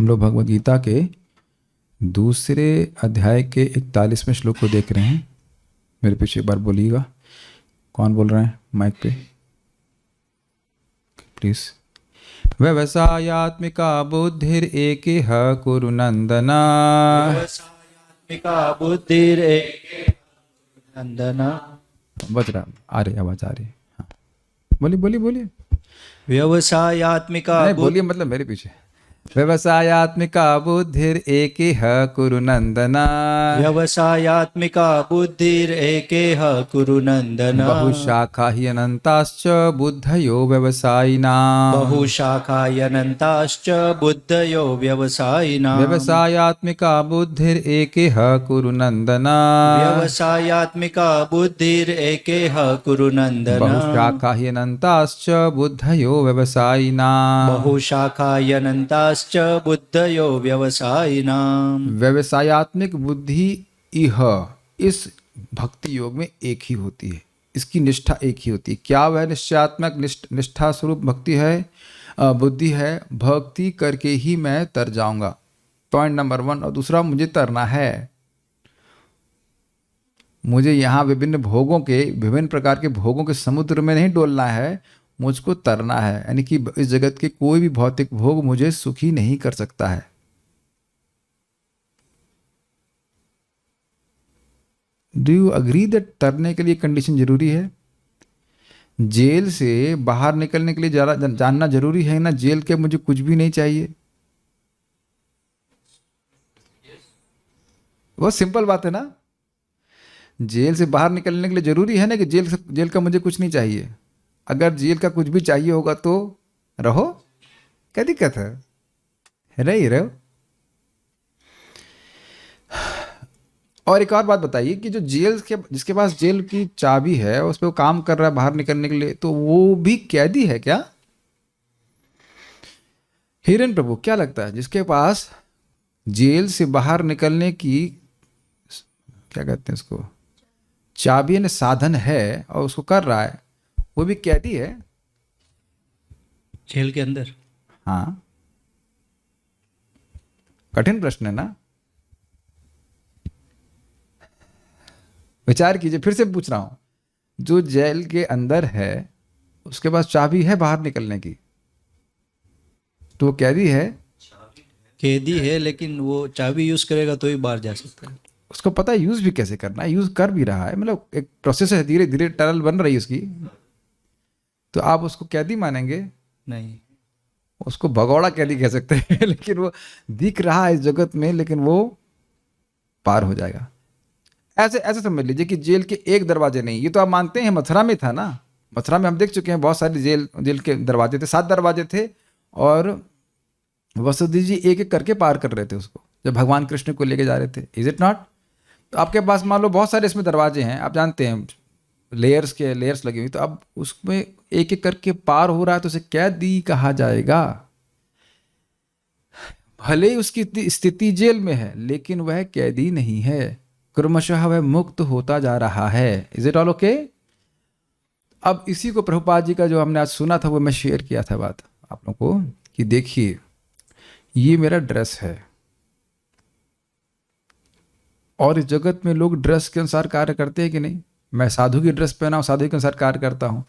हम लोग भगवद गीता के दूसरे अध्याय के 41वें श्लोक को देख रहे हैं। मेरे पीछे एक बार बोलिएगा, कौन बोल रहे हैं माइक पे प्लीज। व्यवसायात्मिका बुद्धिर एकेह कुरु नंदना। व्यवसायात्मिका बुद्धिरेकेह कुरु नंदना। बज रहा, आ रही आवाज आ रही। हाँ बोलिए बोलिए बोलिए। व्यवसायात्मिका बोलिए मतलब मेरे पीछे। व्यवसायात्मिका बुद्धिर एकेह कुरु नंदना। व्यवसायात्मिका बुद्धिरेकेह कुरु नंदना। बहुशाखा हि अनंताश्च बुद्धयो व्यवसायिनाम्। बहुशाखायनन्ताश्च बुद्धयो व्यवसायिनाम्। व्यवसायात्मिका बुद्धिर एकेह कुरु नंदना। व्यवसायात्मिका बुद्धिरेकेह कुरु नंदना। बहुशाखा हि अनंताश्च बुद्धयो व्यवसायिनाम्। बहुशाखायनन्ताश्च बुद्धयो व्यवसायिनाम्। व्यवसायात्मिक बुद्धि इह इस भक्ति योग में एक ही होती है, इसकी निष्ठा एक ही होती है। क्या वह निश्चयात्मक निष्ठा स्वरूप भक्ति है, बुद्धि है। भक्ति करके ही मैं तर जाऊंगा, पॉइंट नंबर 1। और दूसरा, मुझे तरना है। मुझे यहाँ विभिन्न प्रकार के भोगों के समुद्र में नहीं डोलना है, मुझको तरना है। यानी कि इस जगत के कोई भी भौतिक भोग मुझे सुखी नहीं कर सकता है। डू यू अग्री दैट तरने के लिए कंडीशन जरूरी है? जेल से बाहर निकलने के लिए जानना जरूरी है ना, जेल के मुझे कुछ भी नहीं चाहिए। बहुत सिंपल बात है ना। जेल से बाहर निकलने के लिए जरूरी है ना कि जेल का मुझे कुछ नहीं चाहिए। अगर जेल का कुछ भी चाहिए होगा तो रहो, क्या दिक्कत है, रहो। और एक और बात बताइए कि जो जिसके पास जेल की चाबी है, उस पर वो काम कर रहा है बाहर निकलने के लिए, तो वो भी कैदी है क्या? हिरन प्रभु, क्या लगता है जिसके पास जेल से बाहर निकलने की क्या कहते हैं उसको, चाबी ने साधन है और उसको कर रहा है, वो भी कैदी है? जेल के अंदर? हाँ, कठिन प्रश्न है ना। विचार कीजिए, फिर से पूछ रहा हूं। जो जेल के अंदर है उसके पास चाबी है बाहर निकलने की, तो वो कैदी है? कैदी है, लेकिन वो चाबी यूज करेगा तो ही बाहर जा सकता है। उसको पता है यूज भी कैसे करना है, यूज कर भी रहा है, मतलब एक प्रोसेस है, धीरे धीरे टनल बन रही है उसकी। तो आप उसको कैदी मानेंगे? नहीं, उसको भगौड़ा कैदी कह सकते हैं। लेकिन वो दिख रहा है इस जगत में, लेकिन वो पार हो जाएगा। ऐसे समझ लीजिए कि जेल के एक दरवाजे नहीं। ये तो आप मानते हैं मथुरा में था ना, मथुरा में हम देख चुके हैं बहुत सारी जेल के दरवाजे थे, 7 दरवाजे थे, और वसुदेव जी एक एक करके पार कर रहे थे उसको, जब भगवान कृष्ण को लेके जा रहे थे। Is it not? तो आपके पास मान लो बहुत सारे इसमें दरवाजे हैं, आप जानते हैं लेयर्स लगी हुई, तो अब उसमें एक एक करके पार हो रहा है, तो उसे कैदी कहा जाएगा। भले ही उसकी स्थिति जेल में है, लेकिन वह कैदी नहीं है, क्रमशः वह मुक्त होता जा रहा है। Is it all okay? अब इसी को प्रभुपाद जी का जो हमने आज सुना था, वो मैं शेयर किया था बात आप लोगों को, कि देखिए ये मेरा ड्रेस है, और इस जगत में लोग ड्रेस के अनुसार कार्य करते हैं कि नहीं? मैं साधु की ड्रेस पहना हूं, साधु के अनुसार कार्य करता हूं।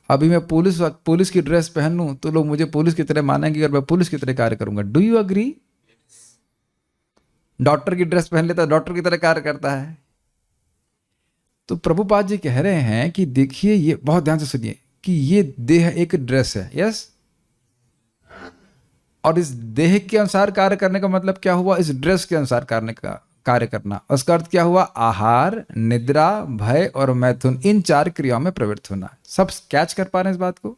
अभी मैं पुलिस की ड्रेस पहनूं तो लोग मुझे पुलिस की तरह मानेंगे और मैं पुलिस की तरह कार्य करूंगा। Do you agree? डॉक्टर की ड्रेस पहन लेता है, डॉक्टर की तरह कार्य करता है। तो प्रभुपाद जी कह रहे हैं कि देखिए, ये बहुत ध्यान से सुनिए कि ये देह एक ड्रेस है, यस, और इस देह के अनुसार कार्य करने का मतलब क्या हुआ? इस ड्रेस के अनुसार कार्य करना। उसका अर्थ क्या हुआ? आहार, निद्रा, भय और मैथुन, इन 4 क्रियाओं में प्रवृत्त होना। सब कैच कर पा रहे हैं इस बात को?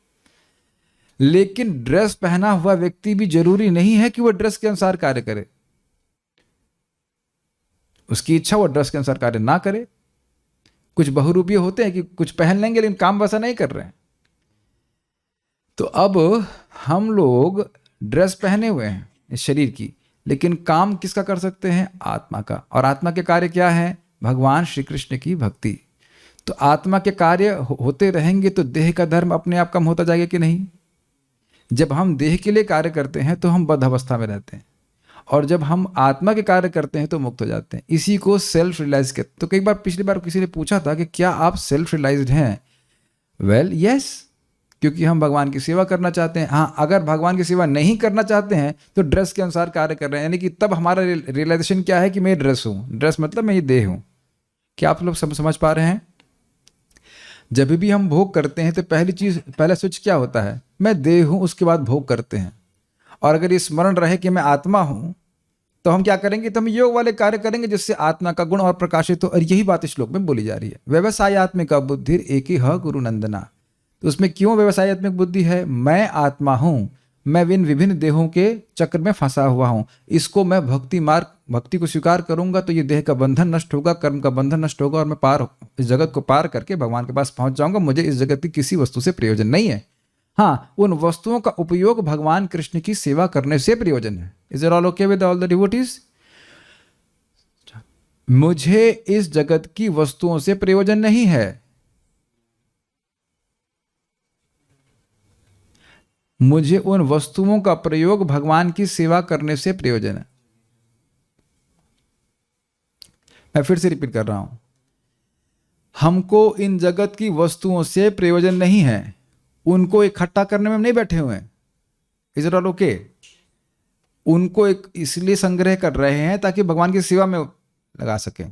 लेकिन ड्रेस पहना हुआ व्यक्ति भी जरूरी नहीं है कि वह ड्रेस के अनुसार कार्य करे। उसकी इच्छा वो ड्रेस के अनुसार कार्य ना करे। कुछ बहुरूपी होते हैं कि कुछ पहन लेंगे लेकिन काम वैसा नहीं कर रहे हैं। तो अब हम लोग ड्रेस पहने हुए हैं इस शरीर की, लेकिन काम किसका कर सकते हैं? आत्मा का। और आत्मा के कार्य क्या है? भगवान श्री कृष्ण की भक्ति। तो आत्मा के कार्य होते रहेंगे तो देह का धर्म अपने आप कम होता जाएगा कि नहीं? जब हम देह के लिए कार्य करते हैं तो हम बद्ध अवस्था में रहते हैं, और जब हम आत्मा के कार्य करते हैं तो मुक्त हो जाते हैं। इसी को सेल्फ रियलाइज कहते हैं। तो कई बार पिछली बार किसी ने पूछा था कि क्या आप सेल्फ रियलाइज्ड हैं? वेल यस, क्योंकि हम भगवान की सेवा करना चाहते हैं। हाँ, अगर भगवान की सेवा नहीं करना चाहते हैं तो ड्रेस के अनुसार कार्य कर रहे हैं, यानी कि तब हमारा रियलाइजेशन क्या है कि मैं ड्रेस हूँ। ड्रेस मतलब मैं ये देह हूँ। क्या आप लोग समझ पा रहे हैं? जब भी हम भोग करते हैं तो पहला स्विच क्या होता है? मैं देह हूँ, उसके बाद भोग करते हैं। और अगर ये स्मरण रहे कि मैं आत्मा हूँ तो हम क्या करेंगे? तो हम योग वाले कार्य करेंगे जिससे आत्मा का गुण और प्रकाशित हो। और यही बात इस श्लोक में बोली जा रही है। व्यवसायत्मिक बुद्धि एक ही ह गुरु नंदना। तो उसमें क्यों व्यवसायत्मिक बुद्धि है? मैं आत्मा हूँ, मैं विभिन्न देहों के चक्र में फंसा हुआ हूँ। इसको मैं भक्ति को स्वीकार करूंगा तो ये देह का बंधन नष्ट होगा, कर्म का बंधन नष्ट होगा और मैं इस जगत को पार करके भगवान के पास पहुंच जाऊंगा। मुझे इस जगत की किसी वस्तु से प्रयोजन नहीं है। हाँ, उन वस्तुओं का उपयोग भगवान कृष्ण की सेवा करने से प्रयोजन है। Is it all okay with all the devotees? मुझे इस जगत की वस्तुओं से प्रयोजन नहीं है, मुझे उन वस्तुओं का प्रयोग भगवान की सेवा करने से प्रयोजन है। मैं फिर से रिपीट कर रहा हूं, हमको इन जगत की वस्तुओं से प्रयोजन नहीं है, उनको इकट्ठा करने में हम नहीं बैठे हुए हैं। Is it all okay? उनको एक इसलिए संग्रह कर रहे हैं ताकि भगवान की सेवा में लगा सकें।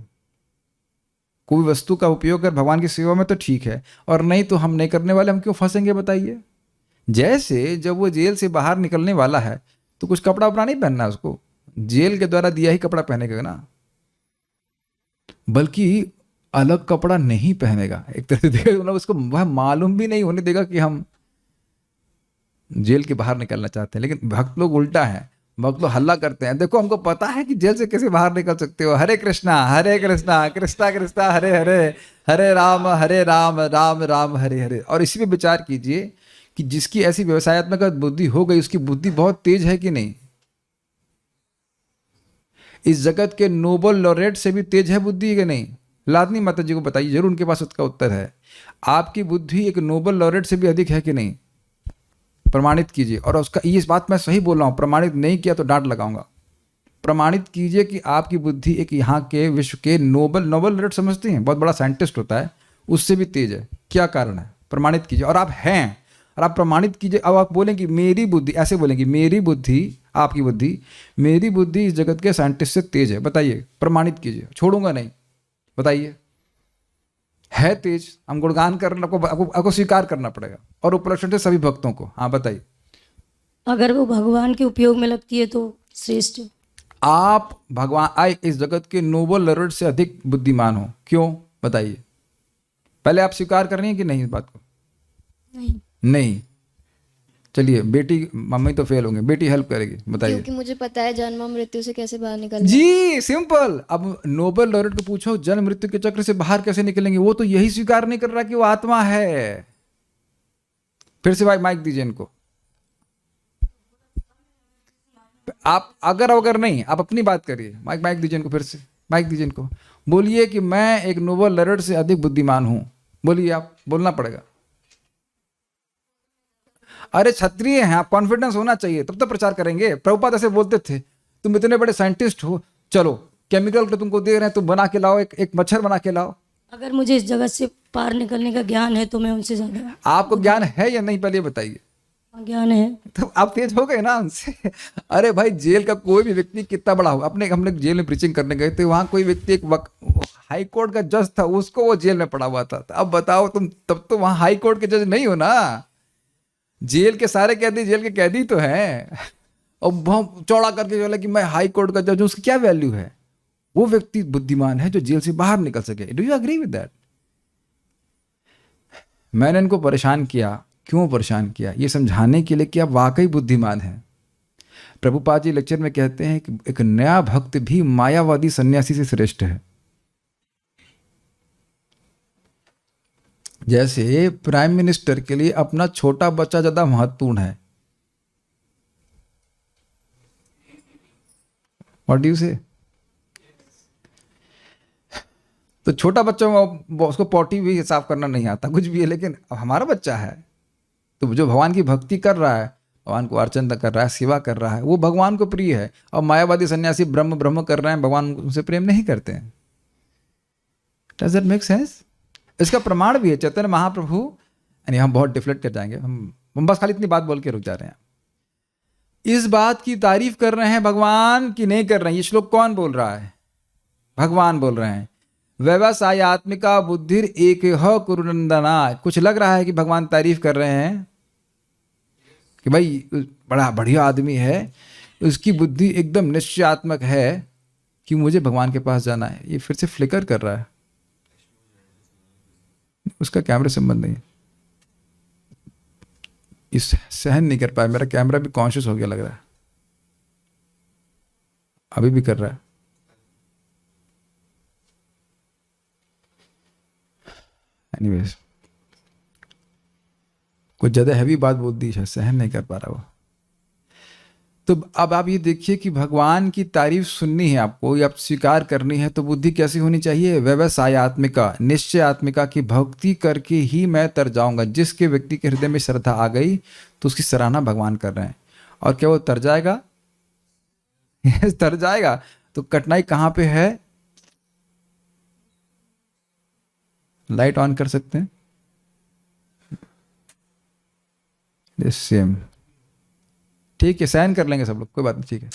कोई वस्तु का उपयोग कर भगवान की सेवा में तो ठीक है, और नहीं तो हम नहीं करने वाले, हम क्यों फंसेंगे बताइए? जैसे जब वो जेल से बाहर निकलने वाला है तो कुछ कपड़ा उपड़ा नहीं पहनना उसको, जेल के द्वारा दिया ही कपड़ा पहनेगा ना, बल्कि अलग कपड़ा नहीं पहनेगा। एक तरह से देखा, मतलब उसको वह मालूम भी नहीं होने देगा कि हम जेल के बाहर निकलना चाहते हैं। लेकिन भक्त लोग उल्टा है, भक्त लोग हल्ला करते हैं, देखो हमको पता है कि जेल से कैसे बाहर निकल सकते हो, हरे कृष्णा कृष्णा कृष्णा हरे हरे, हरे राम राम राम हरे हरे। और इसी पे विचार कीजिए कि जिसकी ऐसी व्यवसायत्मक बुद्धि हो गई, उसकी बुद्धि बहुत तेज है कि नहीं? इस जगत के नोबल लॉरेट से भी तेज है बुद्धि कि नहीं? लादनी माता जी को बताइए, जरूर उनके पास उसका उत्तर है। आपकी बुद्धि एक नोबल लॉरेट से भी अधिक है कि नहीं? प्रमाणित कीजिए। और उसका ये, इस बात मैं सही बोल रहा हूं, प्रमाणित नहीं किया तो डांट लगाऊंगा। प्रमाणित कीजिए कि आपकी बुद्धि एक यहाँ के विश्व के नोबल लॉरेट समझते हैं, बहुत बड़ा साइंटिस्ट होता है, उससे भी तेज है। क्या कारण है? प्रमाणित कीजिए। और आप हैं, और आप प्रमाणित कीजिए। अब आप बोलेंगे मेरी बुद्धि, ऐसे बोलेंगे मेरी बुद्धि, आपकी बुद्धि, मेरी बुद्धि इस जगत के साइंटिस्ट से तेज है। बताइए, प्रमाणित कीजिए, छोड़ूंगा नहीं। बताइए, है तेज, हम गुणगान करना, आपको स्वीकार करना पड़ेगा, और उपलक्षण से सभी भक्तों को। हाँ बताइए। अगर वो भगवान के उपयोग में लगती है तो श्रेष्ठ। आप भगवान इस जगत के नोबल लॉरेट से अधिक बुद्धिमान हो। क्यों? बताइए। पहले आप स्वीकार कर रही हैं कि नहीं इस बात को? नहीं। चलिए, बेटी, मम्मी तो फेल होंगे, बेटी हेल्प करेगी। बताइए। क्योंकि मुझे पता है जन्म और मृत्यु से कैसे बाहर निकलना। जी सिंपल। अब नोबेल लॉरेट को पूछो जन्म मृत्यु के चक्र से बाहर कैसे निकलेंगे, वो तो यही स्वीकार नहीं कर रहा कि वो आत्मा है। फिर से भाई माइक दीजिए इनको। आप अगर नहीं, आप अपनी बात करिए। माइक दीजिए इनको, फिर से माइक दीजिए इनको। बोलिए कि मैं एक नोबेल लॉरेट से अधिक बुद्धिमान हूं। बोलिए, आप बोलना पड़ेगा। अरे क्षत्रिय हैं आप, कॉन्फिडेंस होना चाहिए, तब तो प्रचार करेंगे। प्रभुपाद ऐसे बोलते थे, तुम इतने बड़े साइंटिस्ट हो, चलो केमिकल तो तुमको दे रहे हैं, तुम बना के लाओ, एक मच्छर बना के लाओ। अगर मुझे इस जगत से पार निकलने का ज्ञान है तो मैं उनसे ज्यादा। आपको ज्ञान है या नहीं, पहले बताइए। ज्ञान है तो आप तेज हो गए ना उनसे। अरे भाई, जेल का कोई भी व्यक्ति कितना बड़ा हो, हमने जेल में प्रीचिंग करने गए थे, वहां कोई व्यक्ति एक हाई कोर्ट का जज था, उसको वो जेल में पड़ा हुआ था। अब बताओ तुम, तब तो वहां हाई कोर्ट के जज नहीं हो ना, जेल के सारे कैदी जेल के कैदी तो हैं। और बहुत चौड़ा करके बोला कि मैं हाई कोर्ट का जज हूं, उसकी क्या वैल्यू है? वो व्यक्ति बुद्धिमान है जो जेल से बाहर निकल सके। Do you agree with that? मैंने इनको परेशान किया। क्यों परेशान किया? ये समझाने के लिए कि आप वाकई बुद्धिमान हैं। प्रभुपाद जी लेक्चर में कहते हैं कि एक नया भक्त भी मायावादी सन्यासी से श्रेष्ठ है। जैसे प्राइम मिनिस्टर के लिए अपना छोटा बच्चा ज्यादा महत्वपूर्ण है। व्हाट डू यू से? तो छोटा बच्चा, उसको पॉटी भी साफ करना नहीं आता, कुछ भी है, लेकिन हमारा बच्चा है तो जो भगवान की भक्ति कर रहा है, भगवान को अर्चन कर रहा है, सेवा कर रहा है, वो भगवान को प्रिय है। और मायावादी सन्यासी ब्रह्म ब्रह्म कर रहे हैं, भगवान उनसे प्रेम नहीं करते हैं। Does that make sense? इसका प्रमाण भी है चैतन्य महाप्रभु, यानी हम बहुत डिफ्लेक्ट कर जाएंगे, हम बस खाली इतनी बात बोल के रुक जा रहे हैं। इस बात की तारीफ कर रहे हैं भगवान की नहीं कर रहे हैं। ये श्लोक कौन बोल रहा है? भगवान बोल रहे हैं। व्यवसायत्मिका बुद्धिर एक कुरुनंदना। कुछ लग रहा है कि भगवान तारीफ कर रहे हैं कि भाई बड़ा बढ़िया आदमी है, उसकी बुद्धि एकदम निश्चयात्मक है कि मुझे भगवान के पास जाना है। ये फिर से फ्लिकर कर रहा है, उसका कैमरे संबंध नहीं है। इस सहन नहीं कर पाया, मेरा कैमरा भी कॉन्शियस हो गया लग रहा है, अभी भी कर रहा है। एनीवेज, कुछ ज्यादा हैवी बात बोल दी है, सहन नहीं कर पा रहा वो। तो अब आप ये देखिए कि भगवान की तारीफ सुननी है आपको या आप स्वीकार करनी है तो बुद्धि कैसी होनी चाहिए? व्यवसायत्मिका, निश्चयात्मिका की भक्ति करके ही मैं तर जाऊंगा। जिसके व्यक्ति के हृदय में श्रद्धा आ गई तो उसकी सराहना भगवान कर रहे हैं। और क्या वो तर जाएगा? तर जाएगा। तो कठिनाई कहाँ पे है? लाइट ऑन कर सकते हैं? सेम, ठीक है, सहन कर लेंगे सब लोग, कोई बात नहीं, ठीक है।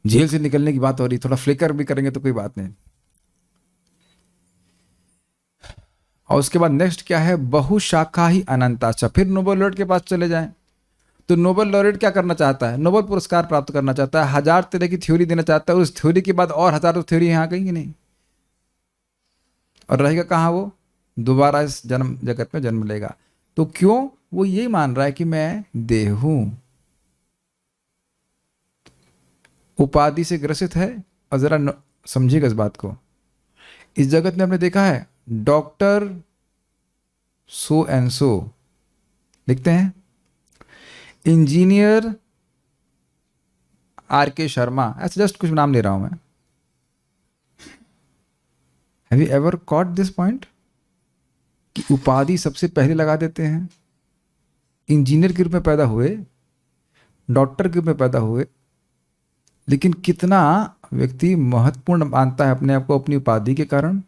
जेल से निकलने की बात हो रही, थोड़ा फ्लिकर भी करेंगे तो कोई बात नहीं। और उसके बाद नेक्स्ट क्या है? बहुशाखा ही अनंताचा। फिर नोबेल लॉरेट के पास चले जाएं तो नोबेल लॉरेट क्या करना चाहता है? नोबेल पुरस्कार प्राप्त करना चाहता है, 1000 तरह की थ्योरी देना चाहता है। उस थ्योरी के बाद और हजारों थ्योरी यहाँ कहीं नहीं, और रहेगा कहाँ वो? दोबारा इस जन्म जगत में जन्म लेगा। तो क्यों? वो यही मान रहा है कि मैं देह हूं, उपाधि से ग्रसित है। और जरा समझिएगा इस बात को, इस जगत में आपने देखा है डॉक्टर सो एंड सो लिखते हैं, इंजीनियर आर.के. शर्मा, ऐसे जस्ट कुछ नाम ले रहा हूं मैं। Have you ever caught this point कि उपाधि सबसे पहले लगा देते हैं? इंजीनियर के रूप में पैदा हुए, डॉक्टर के रूप में पैदा हुए, लेकिन कितना व्यक्ति महत्वपूर्ण मानता है अपने आप को अपनी उपाधि के कारण,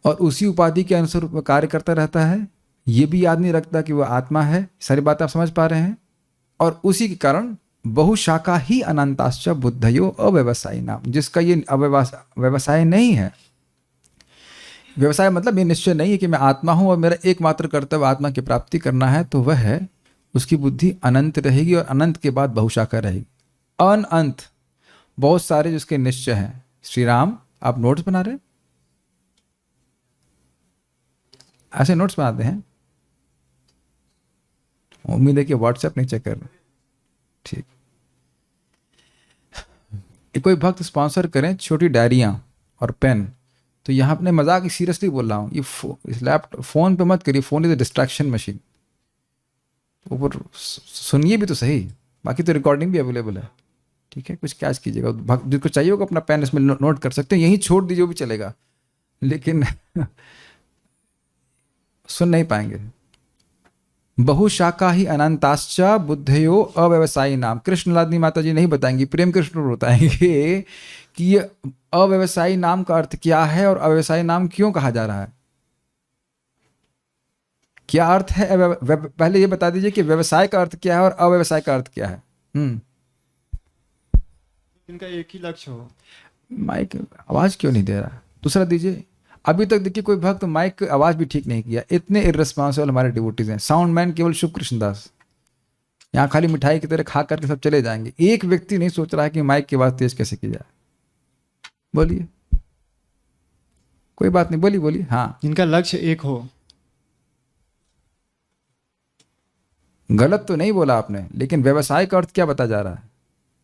और उसी उपाधि के अनुसार कार्य करता रहता है। ये भी याद नहीं रखता कि वह आत्मा है। सारी बातें आप समझ पा रहे हैं? और उसी के कारण बहुशाखा ही अनंताश्च बुद्धयो अव्यवसायी नाम, जिसका ये व्यवसाय नहीं है। व्यवसाय मतलब ये निश्चय नहीं है कि मैं आत्मा हूं और मेरा एकमात्र कर्तव्य आत्मा की प्राप्ति करना है, तो वह है उसकी बुद्धि अनंत रहेगी और अनंत के बाद बहुशाखा रहेगी। अनंत बहुत सारे जिसके निश्चय हैं। श्री राम, आप नोट्स बना रहे हैं? ऐसे नोट्स बनाते हैं? उम्मीद है कि व्हाट्सएप नहीं चेक कर रहे। ठीक, कोई भक्त स्पॉन्सर करें छोटी डायरियां और पेन, तो यहाँ अपने मजाक सीरियसली बोल रहा हूँ, ये इस लैपटॉप फोन पे मत करिए। Phone is a distraction machine. ऊपर सुनिए भी तो सही, बाकी तो रिकॉर्डिंग भी अवेलेबल है, ठीक है? कुछ कैच कीजिएगा। भक्त जिसको चाहिए होगा अपना पेन इसमें नोट कर सकते हैं, यहीं छोड़ दीजिए वो भी चलेगा, लेकिन सुन नहीं पाएंगे। बहुशाखा ही अनंताश्च बुद्धयो अव्यवसायी नाम। कृष्णलादनी माता जी नहीं बताएंगी, प्रेम कृष्ण बताएंगे कि ये अव्यवसायी नाम का अर्थ क्या है और अव्यवसायी नाम क्यों कहा जा रहा है। क्या अर्थ है? पहले ये बता दीजिए कि व्यवसाय का अर्थ क्या है और अव्यवसाय का अर्थ क्या है। इनका एक ही लक्ष्य हो। माइक आवाज क्यों नहीं दे रहा? दूसरा दीजिए। अभी तक देखिए कोई भक्त माइक की आवाज भी ठीक नहीं किया। इतने इररिस्पॉन्सिबल हमारे डिवोटीज हैं। साउंड मैन केवल शुभ कृष्णदास, यहाँ खाली मिठाई की तरह खा करके सब चले जाएंगे। एक व्यक्ति नहीं सोच रहा है कि माइक की आवाज तेज कैसे की जाए। बोलिए, कोई बात नहीं, बोलिए बोलिए। हाँ, इनका लक्ष्य एक हो। गलत तो नहीं बोला आपने, लेकिन व्यवसाय का अर्थ क्या बता जा रहा है?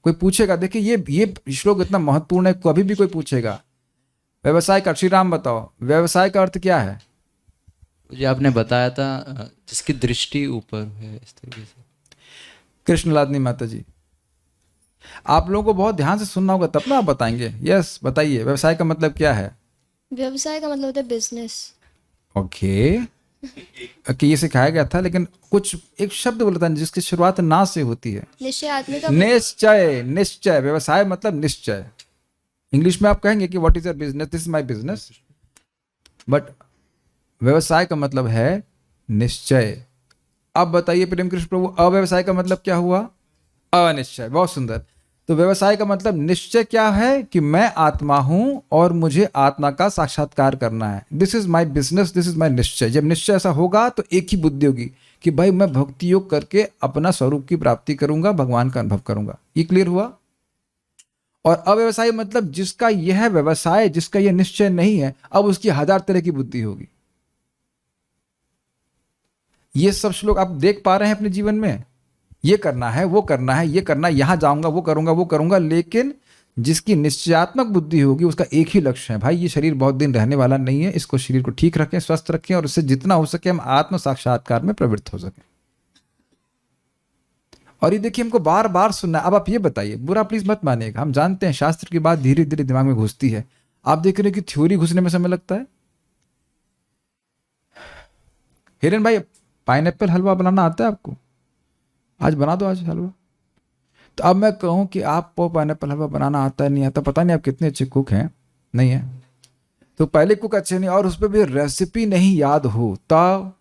कोई पूछेगा, देखिए ये श्लोक इतना महत्वपूर्ण है, कभी भी कोई पूछेगा व्यवसाय का, श्री राम बताओ व्यवसाय का अर्थ क्या है? जो आपने बताया था जिसकी दृष्टि ऊपर है, इस तरीके से। कृष्णलादनी माता जी, आप लोगों को बहुत ध्यान से सुनना होगा तब ना आप बताएंगे। यस, बताइए व्यवसाय का मतलब क्या है? व्यवसाय का मतलब होता है बिजनेस। ओके, कि ये सिखाया गया था, लेकिन कुछ एक शब्द बोला था जिसकी शुरुआत ना से होती है। निश्चय आदमी का निश्चय, निश्चय, व्यवसाय मतलब निश्चय। इंग्लिश में आप कहेंगे कि what is your business, this is my business, but व्यवसाय का मतलब है निश्चय। अब बताइए प्रेम कृष्ण प्रभु, अव्यवसाय का मतलब क्या हुआ? अनिश्चय। बहुत सुंदर। तो व्यवसाय का मतलब निश्चय क्या है कि मैं आत्मा हूं और मुझे आत्मा का साक्षात्कार करना है। This is my business, this is my निश्चय। जब निश्चय ऐसा होगा तो एक ही बुद्धि होगी कि भाई मैं भक्ति योग करके अपना स्वरूप की प्राप्ति करूंगा, भगवान का अनुभव करूंगा। ये क्लियर हुआ? और अव्यवसाय मतलब जिसका यह व्यवसाय, जिसका यह निश्चय नहीं है, अब उसकी 1000 तरह की बुद्धि होगी। ये सब श्लोक आप देख पा रहे हैं अपने जीवन में? ये करना है, वो करना है, ये करना, यहां जाऊंगा, वो करूंगा, वो करूंगा, लेकिन जिसकी निश्चयात्मक बुद्धि होगी उसका एक ही लक्ष्य है, भाई ये शरीर बहुत दिन रहने वाला नहीं है, इसको शरीर को ठीक रखें, स्वस्थ रखें और उससे जितना हो सके हम आत्म साक्षात्कार में प्रवृत्त हो सकें। और ये देखिए हमको बार बार सुनना है। अब आप ये बताइए, बुरा प्लीज मत मानिएगा, हम जानते हैं शास्त्र की बात धीरे धीरे दिमाग में घुसती है। आप देख रहे हैं कि थ्योरी घुसने में समय लगता है। हिरन भाई, पाइनएप्पल हलवा बनाना आता है आपको? आज बना दो आज हलवा। तो अब मैं कहूं कि आपको पाइनएप्पल हलवा बनाना आता है, नहीं आता, पता नहीं आप कितने अच्छे कुक हैं, नहीं है तो पहले कुक अच्छे नहीं और उस पर भी रेसिपी नहीं याद हो तब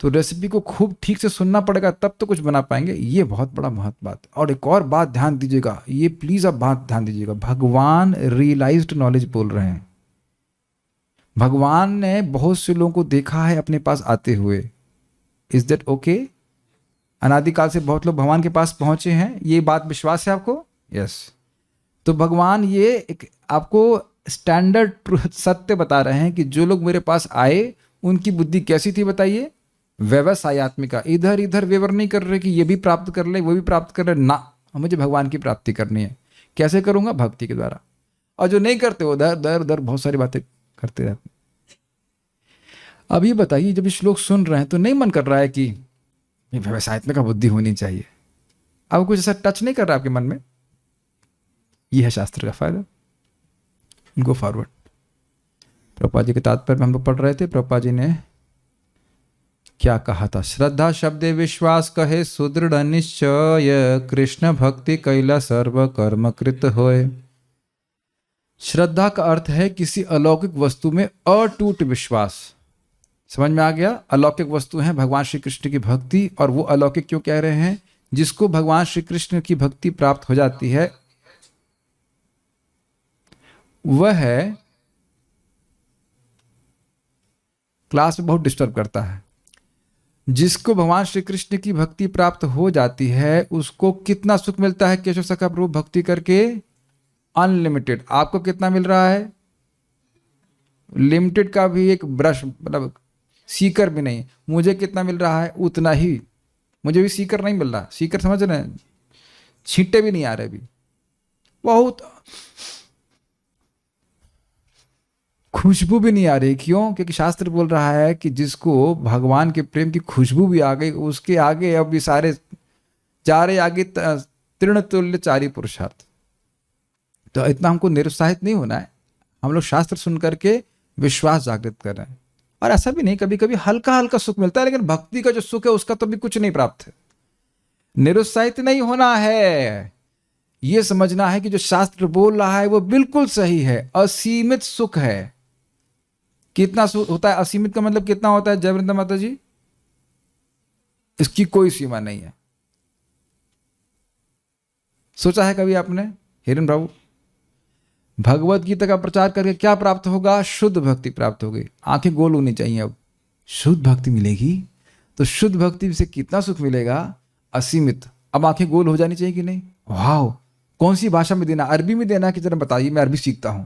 तो रेसिपी को खूब ठीक से सुनना पड़ेगा, तब तो कुछ बना पाएंगे। ये बहुत बड़ा महत्व बात है। और एक और बात ध्यान दीजिएगा, ये प्लीज आप बात ध्यान दीजिएगा, भगवान रियलाइज्ड नॉलेज बोल रहे हैं। भगवान ने बहुत से लोगों को देखा है अपने पास आते हुए। Is that okay? अनादिकाल से बहुत लोग भगवान के पास पहुंचे हैं, ये बात विश्वास है आपको? यस। तो भगवान ये एक आपको स्टैंडर्ड ट्रूथ सत्य बता रहे हैं कि जो लोग मेरे पास आए उनकी बुद्धि कैसी थी बताइए? व्यवसायत्मिका। इधर इधर वेवर नहीं कर रहे कि ये भी प्राप्त कर ले, वो भी प्राप्त कर ले, ना, मुझे भगवान की प्राप्ति करनी है। कैसे करूंगा? भक्ति के द्वारा। और जो नहीं करते वो दर दर दर बहुत सारी बातें करते रहते। अब ये बताइए, जब ये श्लोक सुन रहे हैं तो नहीं मन कर रहा है कि व्यवसायत्मिका बुद्धि होनी चाहिए? अब कुछ ऐसा टच नहीं कर रहा आपके मन में? ये है शास्त्र का फायदा। Go forward. प्रभुपाद जी के तात्पर्य में हम लोग पढ़ रहे थे, प्रभुपाद जी ने क्या कहा था? श्रद्धा शब्दे विश्वास कहे सुदृढ़ निश्चय, कृष्ण भक्ति कैला सर्व कर्म कृत होए। श्रद्धा का अर्थ है किसी अलौकिक वस्तु में अटूट विश्वास। समझ में आ गया? अलौकिक वस्तु है भगवान श्री कृष्ण की भक्ति। और वो अलौकिक क्यों कह रहे हैं? जिसको भगवान श्री कृष्ण की भक्ति प्राप्त हो जाती है वह है, क्लास में बहुत डिस्टर्ब करता है। जिसको भगवान श्री कृष्ण की भक्ति प्राप्त हो जाती है उसको कितना सुख मिलता है केशव सखा प्रभु भक्ति करके? अनलिमिटेड। आपको कितना मिल रहा है? लिमिटेड का भी एक ब्रश, मतलब सीकर भी नहीं। मुझे कितना मिल रहा है? उतना ही। मुझे भी सीकर नहीं मिल रहा। सीकर समझ रहे हैं? छींटे भी नहीं आ रहे अभी। बहुत खुशबू भी नहीं आ रही। क्यों? क्योंकि शास्त्र बोल रहा है कि जिसको भगवान के प्रेम की खुशबू भी आ गई, उसके आगे अब ये सारे चारे आगे तृण तुल्य चारी पुरुषार्थ। तो इतना हमको निरुत्साहित नहीं होना है। हम लोग शास्त्र सुन करके विश्वास जागृत कर रहे हैं। और ऐसा भी नहीं, कभी कभी हल्का हल्का सुख मिलता है, लेकिन भक्ति का जो सुख है उसका तो भी कुछ नहीं प्राप्त है। निरुत्साहित नहीं होना है। यह समझना है कि जो शास्त्र बोल रहा है वो बिल्कुल सही है। असीमित सुख है। कितना सुख होता है? असीमित का मतलब कितना होता है? जय वृंदा माता जी, इसकी कोई सीमा नहीं है। सोचा है कभी आपने? हिरन बाबू, भगवत गीता का प्रचार करके क्या प्राप्त होगा? शुद्ध भक्ति प्राप्त होगी। आंखें गोल होनी चाहिए। अब शुद्ध भक्ति मिलेगी तो शुद्ध भक्ति से कितना सुख मिलेगा? असीमित। अब आंखें गोल हो जानी चाहिए कि नहीं? वाह, कौन सी भाषा में देना? अरबी में देना कि जरा बताइए, मैं अरबी सीखता हूं।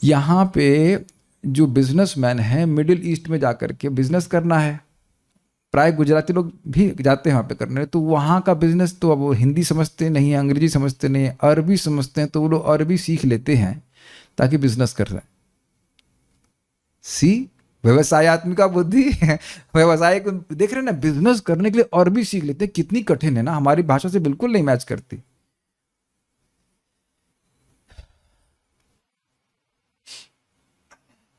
यहां पे जो बिजनेसमैन है मिडिल ईस्ट में जाकर के बिजनेस करना है, प्राय गुजराती लोग भी जाते हैं वहाँ पे करने, तो वहाँ का बिजनेस तो अब वो हिंदी समझते नहीं है, अंग्रेजी समझते नहीं है, अरबी समझते हैं, तो वो लोग अरबी सीख लेते हैं ताकि बिजनेस कर रहे हैं। सी व्यवसायत्मिका बुद्धि व्यवसाय को देख रहे हैं ना, बिजनेस करने के लिए अरबी सीख लेते हैं। कितनी कठिन है ना, हमारी भाषा से बिल्कुल नहीं मैच करती।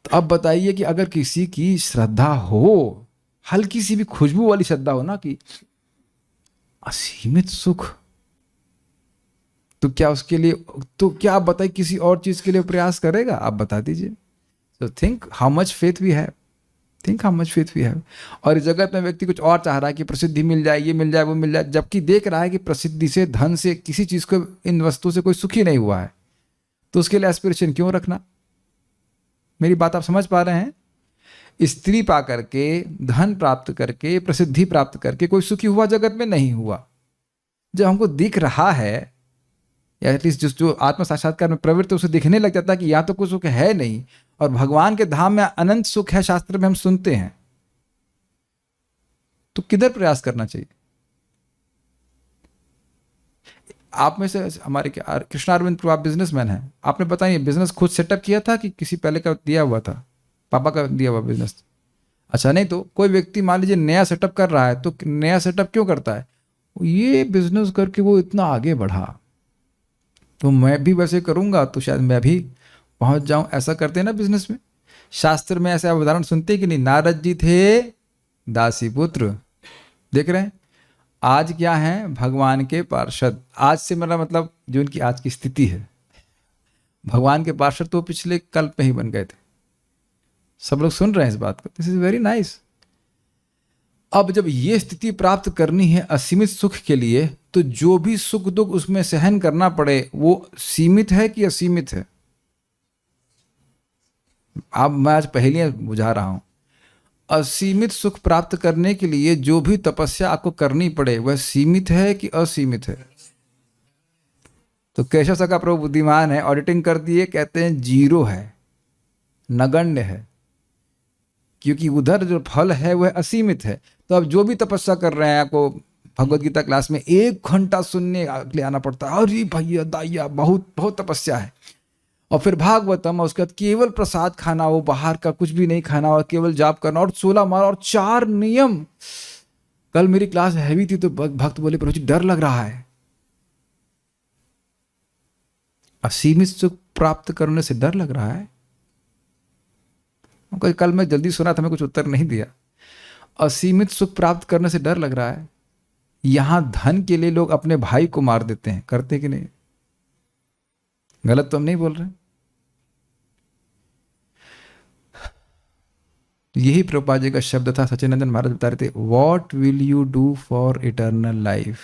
तो अब बताइए कि अगर किसी की श्रद्धा हो, हल्की सी भी खुशबू वाली श्रद्धा हो ना कि असीमित सुख, तो क्या उसके लिए, तो क्या आप बताइए किसी और चीज के लिए प्रयास करेगा? आप बता दीजिए। तो think how much faith we have, think how much faith we have. और इस जगत में व्यक्ति कुछ और चाह रहा है कि प्रसिद्धि मिल जाए, ये मिल जाए, वो मिल जाए, जबकि देख रहा है कि प्रसिद्धि से, धन से, किसी चीज को, इन वस्तु से कोई सुखी नहीं हुआ है, तो उसके लिए एस्पिरेशन क्यों रखना? मेरी बात आप समझ पा रहे हैं? स्त्री पा करके, धन प्राप्त करके, प्रसिद्धि प्राप्त करके कोई सुखी हुआ जगत में नहीं हुआ। जब हमको दिख रहा है, या एटलीस्ट जो आत्म साक्षात्कार में प्रवृत्त, उसे दिखने लग जाता है कि यहाँ तो कुछ सुख है नहीं, और भगवान के धाम में अनंत सुख है, शास्त्र में हम सुनते हैं, तो किधर प्रयास करना चाहिए? आप में से हमारे कृष्णा अरविंद प्रभु, आप बिजनेसमैन हैं, आपने बताइए बिजनेस खुद सेटअप किया था कि किसी पहले का दिया हुआ था, पापा का दिया हुआ बिजनेस? अच्छा, नहीं तो कोई व्यक्ति मान लीजिए नया सेटअप कर रहा है, तो नया सेटअप क्यों करता है? ये बिजनेस करके वो इतना आगे बढ़ा, तो मैं भी वैसे करूंगा तो शायद मैं भी पहुंच जाऊं, ऐसा करते हैं ना बिजनेस में। शास्त्र में ऐसे उदाहरण सुनते कि नहीं? नारद जी थे दासी पुत्र, देख रहे हैं, आज क्या है? भगवान के पार्षद। आज से मेरा मतलब जो उनकी आज की स्थिति है, भगवान के पार्षद तो पिछले कल्प में ही बन गए थे। सब लोग सुन रहे हैं इस बात को, दिस इज वेरी नाइस। अब जब ये स्थिति प्राप्त करनी है असीमित सुख के लिए, तो जो भी सुख दुख उसमें सहन करना पड़े, वो सीमित है कि असीमित है? अब मैं आज पहेलियां बुझा रहा हूं। असीमित सुख प्राप्त करने के लिए जो भी तपस्या आपको करनी पड़े, वह सीमित है कि असीमित है? तो केशव सका प्रभु बुद्धिमान है, ऑडिटिंग कर दिए, कहते हैं 0 है, नगण्य है, क्योंकि उधर जो फल है वह असीमित है। तो अब जो भी तपस्या कर रहे हैं, आपको भगवत गीता क्लास में 1 घंटा सुनने के लिए आना पड़ता है, अरे भैया दाइया बहुत बहुत तपस्या है। और फिर भागवतम, और उसके बाद केवल प्रसाद खाना, वो बाहर का कुछ भी नहीं खाना, और केवल जाप करना, और 16 माला और 4 नियम। कल मेरी क्लास हैवी थी तो भक्त बोले प्रभु जी डर लग रहा है। असीमित सुख प्राप्त करने से डर लग रहा है? कल मैं जल्दी सुना था, मैं कुछ उत्तर नहीं दिया। असीमित सुख प्राप्त करने से डर लग रहा है। यहां धन के लिए लोग अपने भाई को मार देते हैं, करते कि नहीं? गलत तो हम नहीं बोल रहे? यही प्रभुपाद जी का शब्द था। सच्चिदानंद महाराज बता रहे थे, what will you do for eternal life?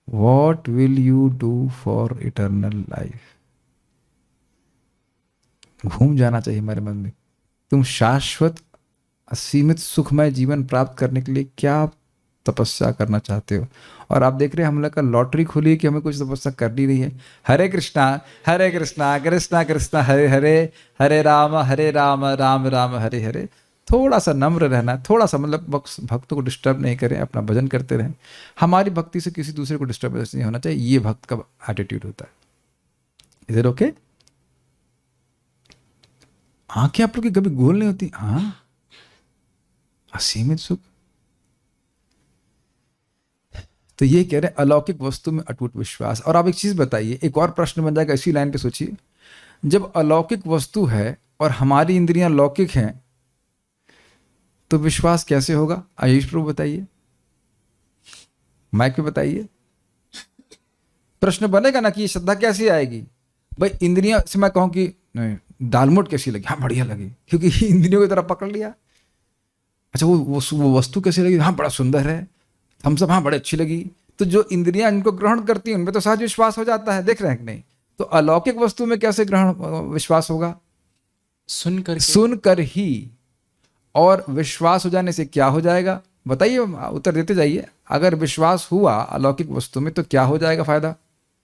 What will you do for eternal life? घूम जाना चाहिए हमारे मन में, तुम शाश्वत असीमित सुखमय जीवन प्राप्त करने के लिए क्या तपस्या करना चाहते हो? और आप देख रहे हैं हम लोग का लॉटरी खुली है कि हमें कुछ तपस्या करनी नहीं है। हरे कृष्णा कृष्णा कृष्णा हरे हरे, हरे राम राम राम हरे हरे। थोड़ा सा नम्र रहना है, थोड़ा सा मतलब भक्तों को डिस्टर्ब नहीं करें, अपना भजन करते रहें। हमारी भक्ति से किसी दूसरे को डिस्टर्बेंस नहीं होना चाहिए, ये भक्त का एटीट्यूड होता है। Is it okay? आंखें आप लोग की कभी गोल नहीं होती? हाँ, असीमित सुख। तो ये कह रहे हैं अलौकिक वस्तु में अटूट विश्वास। और आप एक चीज बताइए, एक और प्रश्न बन जाएगा इसी लाइन पे, सोचिए, जब अलौकिक वस्तु है और हमारी इंद्रियां लौकिक हैं, तो विश्वास कैसे होगा? आयुष प्रभु बताइए, माइक पे बताइए। प्रश्न बनेगा ना कि ये श्रद्धा कैसे आएगी? भाई इंद्रियां से मैं कहूं कि नहीं दालमोट कैसी लगी? हाँ बढ़िया लगी, क्योंकि इंद्रियों की तरफ पकड़ लिया। अच्छा वो वस्तु कैसी लगी? हाँ बड़ा सुंदर है। हम सब हाँ बड़े अच्छी लगी। तो जो इंद्रियां इनको ग्रहण करती हैं उनमें तो सहज विश्वास हो जाता है। देख रहे हैं कि नहीं? तो अलौकिक वस्तु में कैसे ग्रहण विश्वास होगा? सुनकर ही। और विश्वास हो जाने से क्या हो जाएगा? बताइए, उत्तर देते जाइए। अगर विश्वास हुआ अलौकिक वस्तु में तो क्या हो जाएगा फायदा?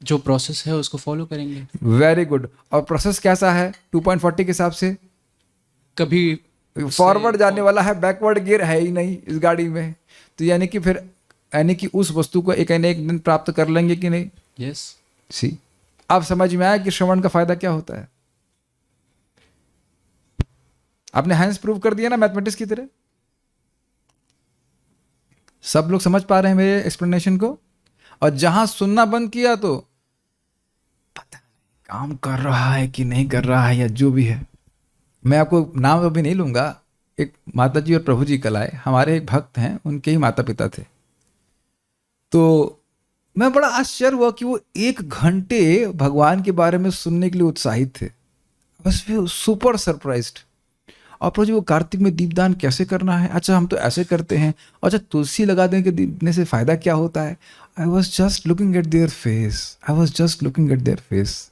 जो प्रोसेस है उसको फॉलो करेंगे। Very good. और प्रोसेस कैसा है 2.40 के हिसाब से? कभी फॉरवर्ड जाने वाला है, बैकवर्ड गियर है ही नहीं इस गाड़ी में। तो यानी कि फिर यानी कि उस वस्तु को एक न एक दिन प्राप्त कर लेंगे कि नहीं? यस। सी, अब समझ में आया कि श्रवण का फायदा क्या होता है। आपने हैंस प्रूव कर दिया ना मैथमेटिक्स की तरह। सब लोग समझ पा रहे हैं मेरे एक्सप्लेनेशन को? और जहां सुनना बंद किया तो पता नहीं काम कर रहा है कि नहीं कर रहा है या जो भी है। मैं आपको नाम अभी नहीं लूँगा। एक माता जी और प्रभु जी कल आए, हमारे एक भक्त हैं, उनके ही माता पिता थे। तो मैं बड़ा आश्चर्य हुआ कि वो 1 घंटे भगवान के बारे में सुनने के लिए उत्साहित थे। बस वे सुपर सरप्राइज्ड। और प्रभु जी वो कार्तिक में दीपदान कैसे करना है, अच्छा हम तो ऐसे करते हैं, अच्छा तुलसी लगा देने से फ़ायदा क्या होता है। I was just looking at their face, I was just looking at their face.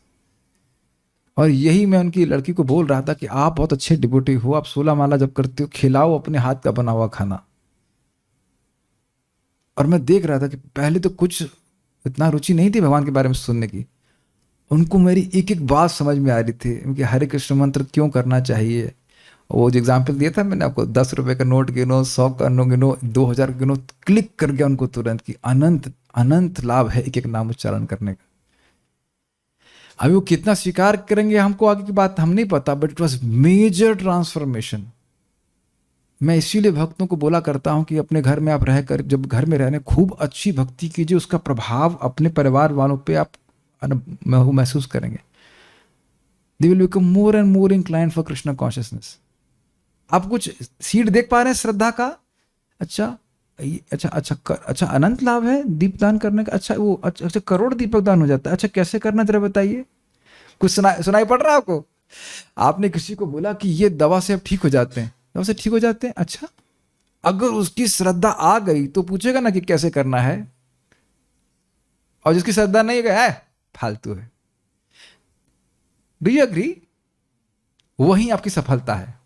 और यही मैं उनकी लड़की को बोल रहा था कि आप बहुत अच्छे डिवोटी हो, आप 16 माला जब करते हो, खिलाओ अपने हाथ का बना हुआ खाना। और मैं देख रहा था कि पहले तो कुछ इतना रुचि नहीं थी भगवान के बारे में सुनने की, उनको मेरी एक एक बात समझ में आ रही थी। उनके हरे कृष्ण मंत्र क्यों करना चाहिए, वो जो एग्जाम्पल दिया था मैंने आपको, 10 रुपए का नोट गिनो, 100 का नोट गिनो, 2000 गिनो, क्लिक कर गया उनको तुरंत कि अनंत अनंत लाभ है एक एक नाम उच्चारण करने का। अभी वो कितना स्वीकार करेंगे हमको आगे की बात हम नहीं पता, but it was major transformation. मैं इसीलिए भक्तों को बोला करता हूं कि अपने घर में आप रह कर, जब घर में रहने खूब अच्छी भक्ति कीजिए, उसका प्रभाव अपने परिवार वालों पे आप महसूस करेंगे। They will become more and more inclined for Krishna consciousness. आप कुछ सीड देख पा रहे हैं श्रद्धा का, अच्छा अनंत लाभ है दीपदान करने का, अच्छा वो अच्छा करोड़ दीपक दान हो जाता है, अच्छा कैसे करना जरा बताइए। कुछ सुनाई पड़ रहा है आपको। आपने किसी को बोला कि ये दवा से आप ठीक हो जाते हैं, दवा से ठीक हो जाते हैं, अच्छा अगर उसकी श्रद्धा आ गई तो पूछेगा ना कि कैसे करना है, और जिसकी श्रद्धा नहीं है फालतू है। Do you agree? वही आपकी सफलता है।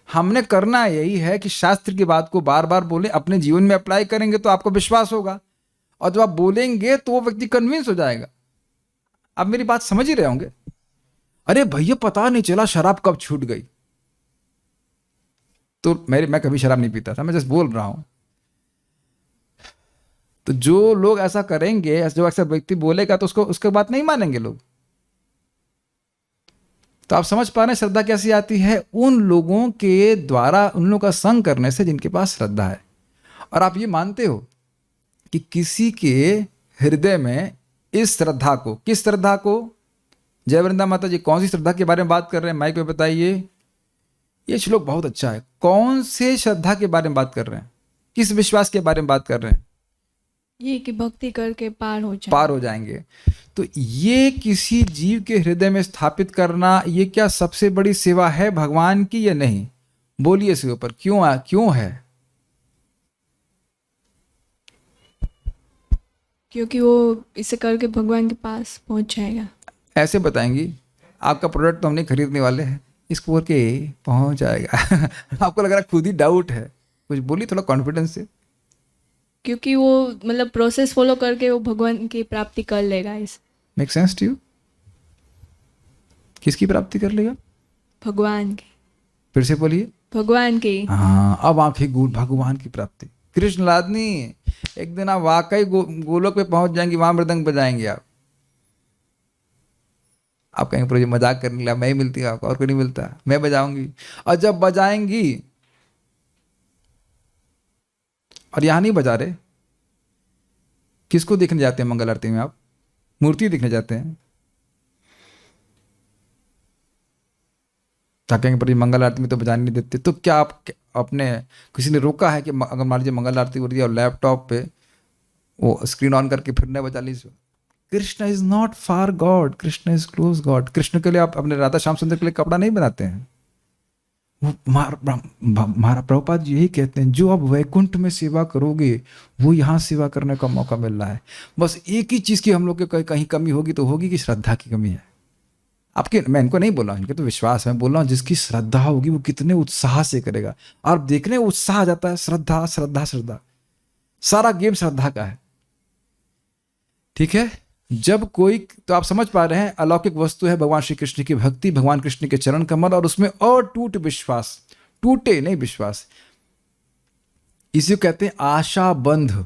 हमने करना यही है कि शास्त्र की बात को बार बार बोले, अपने जीवन में अप्लाई करेंगे तो आपको विश्वास होगा, और जब आप बोलेंगे तो वो व्यक्ति कन्विंस हो जाएगा। आप मेरी बात समझ ही रहे होंगे। अरे भैया पता नहीं चला शराब कब छूट गई, तो मैं कभी शराब नहीं पीता था, मैं जस्ट बोल रहा हूं। तो जो लोग ऐसा करेंगे, जो ऐसा व्यक्ति बोलेगा तो उसके बात नहीं मानेंगे लोग। तो आप समझ पा रहे हैं श्रद्धा कैसी आती है? उन लोगों के द्वारा, उन लोगों का संग करने से जिनके पास श्रद्धा है। और आप ये मानते हो कि किसी के हृदय में इस श्रद्धा को, किस श्रद्धा को, जय वृंदा माता जी कौन सी श्रद्धा के बारे में बात कर रहे हैं, माइक पे बताइए। ये श्लोक बहुत अच्छा है। कौन से श्रद्धा के बारे में बात कर रहे हैं, किस विश्वास के बारे में बात कर रहे हैं? ये कि भक्ति करके पार हो जाएंगे। तो ये किसी जीव के हृदय में स्थापित करना, ये क्या सबसे बड़ी सेवा है भगवान की या नहीं? बोलिए इसके ऊपर क्यों है? क्योंकि वो इसे करके भगवान के पास पहुंच जाएगा। ऐसे बताएंगी, आपका प्रोडक्ट तो हम नहीं खरीदने वाले हैं, इसको करके पहुंच जाएगा। आपको लग रहा है खुद ही डाउट है, कुछ बोलिए थोड़ा कॉन्फिडेंस से। क्योंकि वो मतलब प्रोसेस फॉलो करके वो भगवान की प्राप्ति कर लेगा। इस मेक सेंस टू यू? किसकी प्राप्ति कर लेगा? भगवान की। फिर से बोलिए। भगवान की। हाँ, अब आंखें गूल, भगवान की प्राप्ति। कृष्ण लादनी, एक दिन आप वाकई गोलोक पे पहुंच जाएंगी, वहां मृदंग बजाएंगे आप कहेंगे प्रभु जी मजाक करने लगा, मैं ही मिलती हूँ आपको, और कोई नहीं मिलता, मैं बजाऊंगी। और जब बजाएंगी, और यहां नहीं बजा रहे, किसको देखने जाते हैं मंगल आरती में आप? मूर्ति देखने जाते हैं। कहेंगे पर मंगल आरती में तो बजाने नहीं देते, तो क्या आप अपने किसी ने रोका है कि अगर मान लीजिए मंगल आरती हो रही है और लैपटॉप पे वो स्क्रीन ऑन करके फिर न बजा लीजिए? Krishna is not far God, Krishna is close God. Krishna के लिए आप अपने राधा श्याम सुंदर के लिए कपड़ा नहीं बनाते हैं। वो हमारा प्रभुपाद यही कहते हैं, जो आप वैकुंठ में सेवा करोगे वो यहाँ सेवा करने का मौका मिल रहा है। बस एक ही चीज़ की हम लोग के कहीं कमी होगी तो होगी कि श्रद्धा की कमी है आपके। मैं इनको नहीं बोल रहा हूँ, इनके तो विश्वास है, बोल रहा हूँ जिसकी श्रद्धा होगी वो कितने उत्साह से करेगा। और देखने उत्साह आ जाता है, श्रद्धा श्रद्धा श्रद्धा, सारा गेम श्रद्धा का है। ठीक है, जब कोई, तो आप समझ पा रहे हैं अलौकिक वस्तु है भगवान श्री कृष्ण की भक्ति, भगवान कृष्ण के चरण कमल, और उसमें अटूट विश्वास, टूटे नहीं विश्वास। इसी को कहते हैं आशा बंध।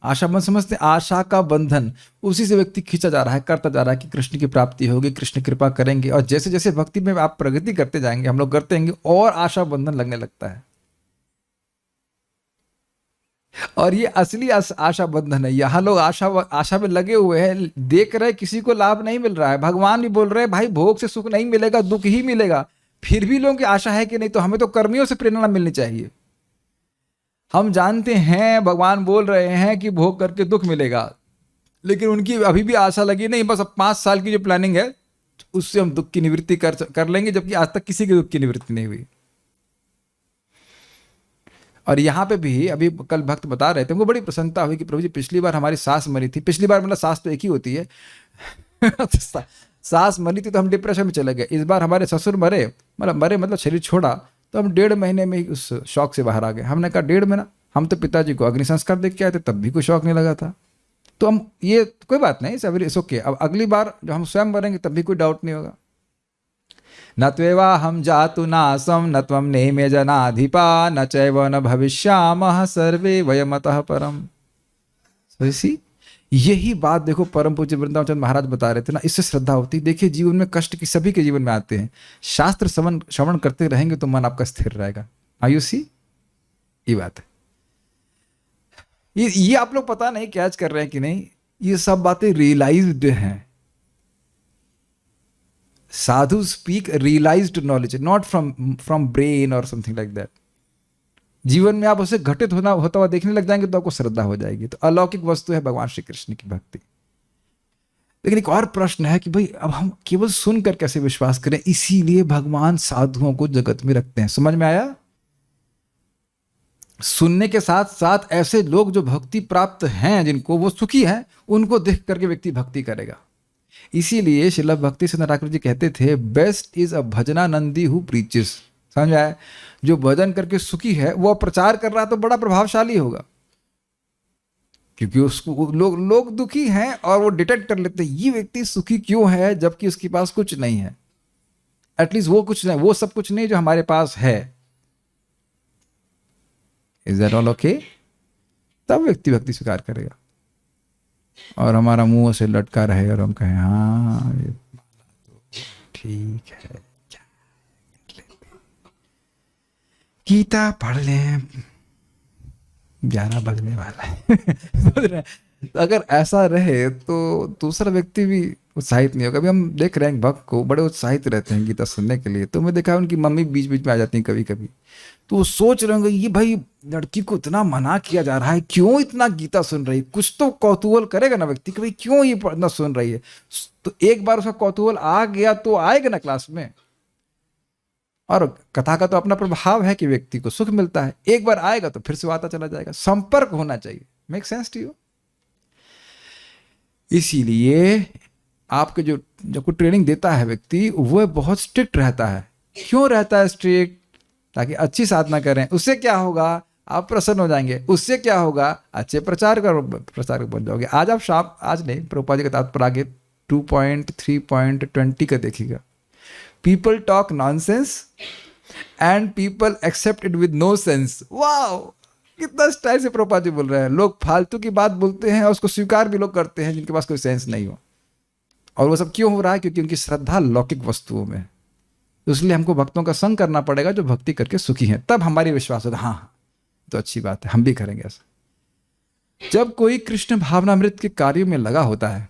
आशा बंध समझते हैं? आशा का बंधन, उसी से व्यक्ति खींचा जा रहा है, करता जा रहा है कि कृष्ण की प्राप्ति होगी, कृष्ण कृपा करेंगे। और जैसे जैसे भक्ति में आप प्रगति करते जाएंगे, हम लोग करते हैं, और आशा बंधन लगने लगता है। और ये असली आशा बंधन है। यहाँ लोग आशा में लगे हुए हैं, देख रहे किसी को लाभ नहीं मिल रहा है। भगवान भी बोल रहे हैं भाई भोग से सुख नहीं मिलेगा, दुख ही मिलेगा। फिर भी लोगों की आशा है कि नहीं, तो हमें तो कर्मियों से प्रेरणा मिलनी चाहिए। हम जानते हैं भगवान बोल रहे हैं कि भोग करके दुख मिलेगा, लेकिन उनकी अभी भी आशा लगी नहीं, बस अब 5 साल की जो प्लानिंग है उससे हम दुख की निवृत्ति कर लेंगे, जबकि आज तक किसी के दुख की निवृत्ति नहीं हुई। और यहाँ पे भी अभी कल भक्त बता रहे थे, उनको बड़ी प्रसन्नता हुई कि प्रभु जी पिछली बार हमारी सास मरी थी। पिछली बार मतलब सास तो एक ही होती है सास मरी थी तो हम डिप्रेशन में चले गए। इस बार हमारे ससुर मरे मतलब शरीर छोड़ा, तो हम 1.5 महीने में ही उस शौक से बाहर आ गए। हमने कहा 1.5 महीना, हम तो पिताजी को अग्नि संस्कार देख के आए थे, तब भी कोई शौक नहीं लगा था। तो हम ये कोई बात नहीं, सब इट्स ओके। अब अगली बार जब हम स्वयं मरेंगे तब भी कोई डाउट नहीं होगा। न त्वेवा हम जातु नासम न त्वं नेमे जनाधिपा न चैव न भविष्यामः सर्वे वयमतः परम। तो इसी यही बात देखो परम पूज्य वृंदावन चंद्र महाराज बता रहे थे ना, इससे श्रद्धा होती। देखिए जीवन में कष्ट की सभी के जीवन में आते हैं, शास्त्र श्रवण करते रहेंगे तो मन आपका स्थिर रहेगा। आयुषी ये बात है। ये आप लोग पता नहीं कैच कर रहे हैं कि नहीं, ये सब बातें रियलाइज्ड हैं। Sadhu speak realized knowledge, not from brain और समथिंग लाइक दैट। जीवन में आप उसे घटित होता हुआ देखने लग जाएंगे तो आपको श्रद्धा हो जाएगी। तो अलौकिक वस्तु है भगवान श्री कृष्ण की भक्ति। लेकिन एक और प्रश्न है कि भाई अब हम केवल सुनकर कैसे विश्वास करें, इसीलिए भगवान साधुओं को जगत में रखते हैं। समझ में आया? सुनने के साथ साथ ऐसे लोग जो भक्ति प्राप्त हैं, जिनको वो सुखी हैं, उनको देख करके व्यक्ति भक्ति करेगा। इसीलिए श्रील भक्ति सिद्धांत ठाकुर जी कहते थे, best is a bhajanandi who preaches. समझ आया? जो भजन करके सुखी है वो प्रचार कर रहा है तो बड़ा प्रभावशाली होगा, क्योंकि उसको लोग दुखी हैं और वो डिटेक्ट कर लेते हैं ये व्यक्ति सुखी क्यों है जबकि उसके पास कुछ नहीं है। एटलीस्ट वो कुछ नहीं, वो सब कुछ नहीं जो हमारे पास है। Is that all okay? तब व्यक्ति भक्ति स्वीकार करेगा। और हमारा मुंह से लटका रहे और हम कहें हाँ ये ठीक है, गीता पढ़ लें, 11 बजने वाला है तो अगर ऐसा रहे तो दूसरा व्यक्ति भी उत्साहित नहीं होगा। अभी हम देख रहे हैं भक्त को बड़े उत्साहित रहते हैं गीता सुनने के लिए। तो मैं देखा उनकी मम्मी बीच बीच में आ जाती हैं कभी कभी, तो वो सोच रहे होंगे ये भाई लड़की को इतना मना किया जा रहा है, क्यों इतना गीता सुन रही है। कुछ तो कौतूहल करेगा ना व्यक्ति कि भाई क्यों ये पढ़ना सुन रही है। तो एक बार उसका कौतूहल आ गया तो आएगा ना क्लास में। और कथा का तो अपना प्रभाव है कि व्यक्ति को सुख मिलता है। एक बार आएगा तो फिर से आता चला जाएगा। संपर्क होना चाहिए। Make sense to you? इसीलिए आपके जो कोई ट्रेनिंग देता है व्यक्ति, वो बहुत स्ट्रिक्ट रहता है। क्यों रहता है स्ट्रिक्ट? ताकि अच्छी साधना करें। उससे क्या होगा? आप प्रसन्न हो जाएंगे। उससे क्या होगा? अच्छे प्रचार बन जाओगे। आज आप आज नहीं, प्रभुपाद जी का तात्पर्य आगे 2.3.20 का देखिएगा। People talk nonsense and people accept it with no sense. Wow, कितना स्टाइल से प्रभुपाद जी बोल रहे हैं। लोग फालतू की बात बोलते हैं और उसको स्वीकार भी लोग करते हैं जिनके पास कोई सेंस नहीं हो। और वो सब क्यों हो रहा है? क्योंकि उनकी श्रद्धा लौकिक वस्तुओं में। इसलिए हमको भक्तों का संग करना पड़ेगा जो भक्ति करके सुखी हैं, तब हमारी विश्वास होगा हाँ तो अच्छी बात है, हम भी करेंगे ऐसा। जब कोई कृष्ण भावनामृत के कार्यों में लगा होता है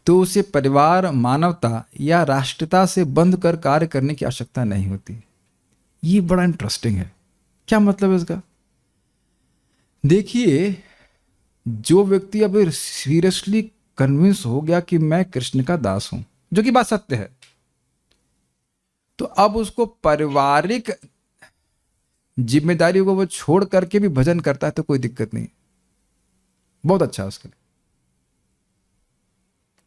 तो उसे परिवार, मानवता या राष्ट्रीयता से बंध कर कार्य करने की आवश्यकता नहीं होती। ये बड़ा इंटरेस्टिंग है। क्या मतलब है इसका? देखिए, जो व्यक्ति अब सीरियसली कन्विंस हो गया कि मैं कृष्ण का दास हूं, जो कि बात सत्य है, तो अब उसको पारिवारिक जिम्मेदारियों को वो छोड़ करके भी भजन करता है तो कोई दिक्कत नहीं। बहुत अच्छा है उसके लिए।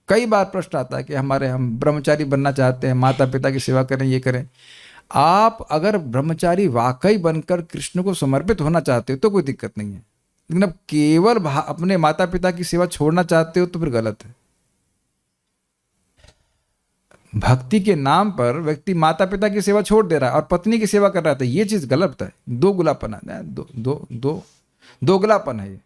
कई बार प्रश्न आता है कि हम ब्रह्मचारी बनना चाहते हैं, माता पिता की सेवा करें, ये करें। आप अगर ब्रह्मचारी वाकई बनकर कृष्ण को समर्पित होना चाहते हो तो कोई दिक्कत नहीं है। लेकिन अब केवल अपने माता पिता की सेवा छोड़ना चाहते हो तो फिर गलत है। भक्ति के नाम पर व्यक्ति माता पिता की सेवा छोड़ दे रहा है और पत्नी की सेवा कर रहा है, ये चीज गलत है। दोगुलापन है, दोगलापन है ये।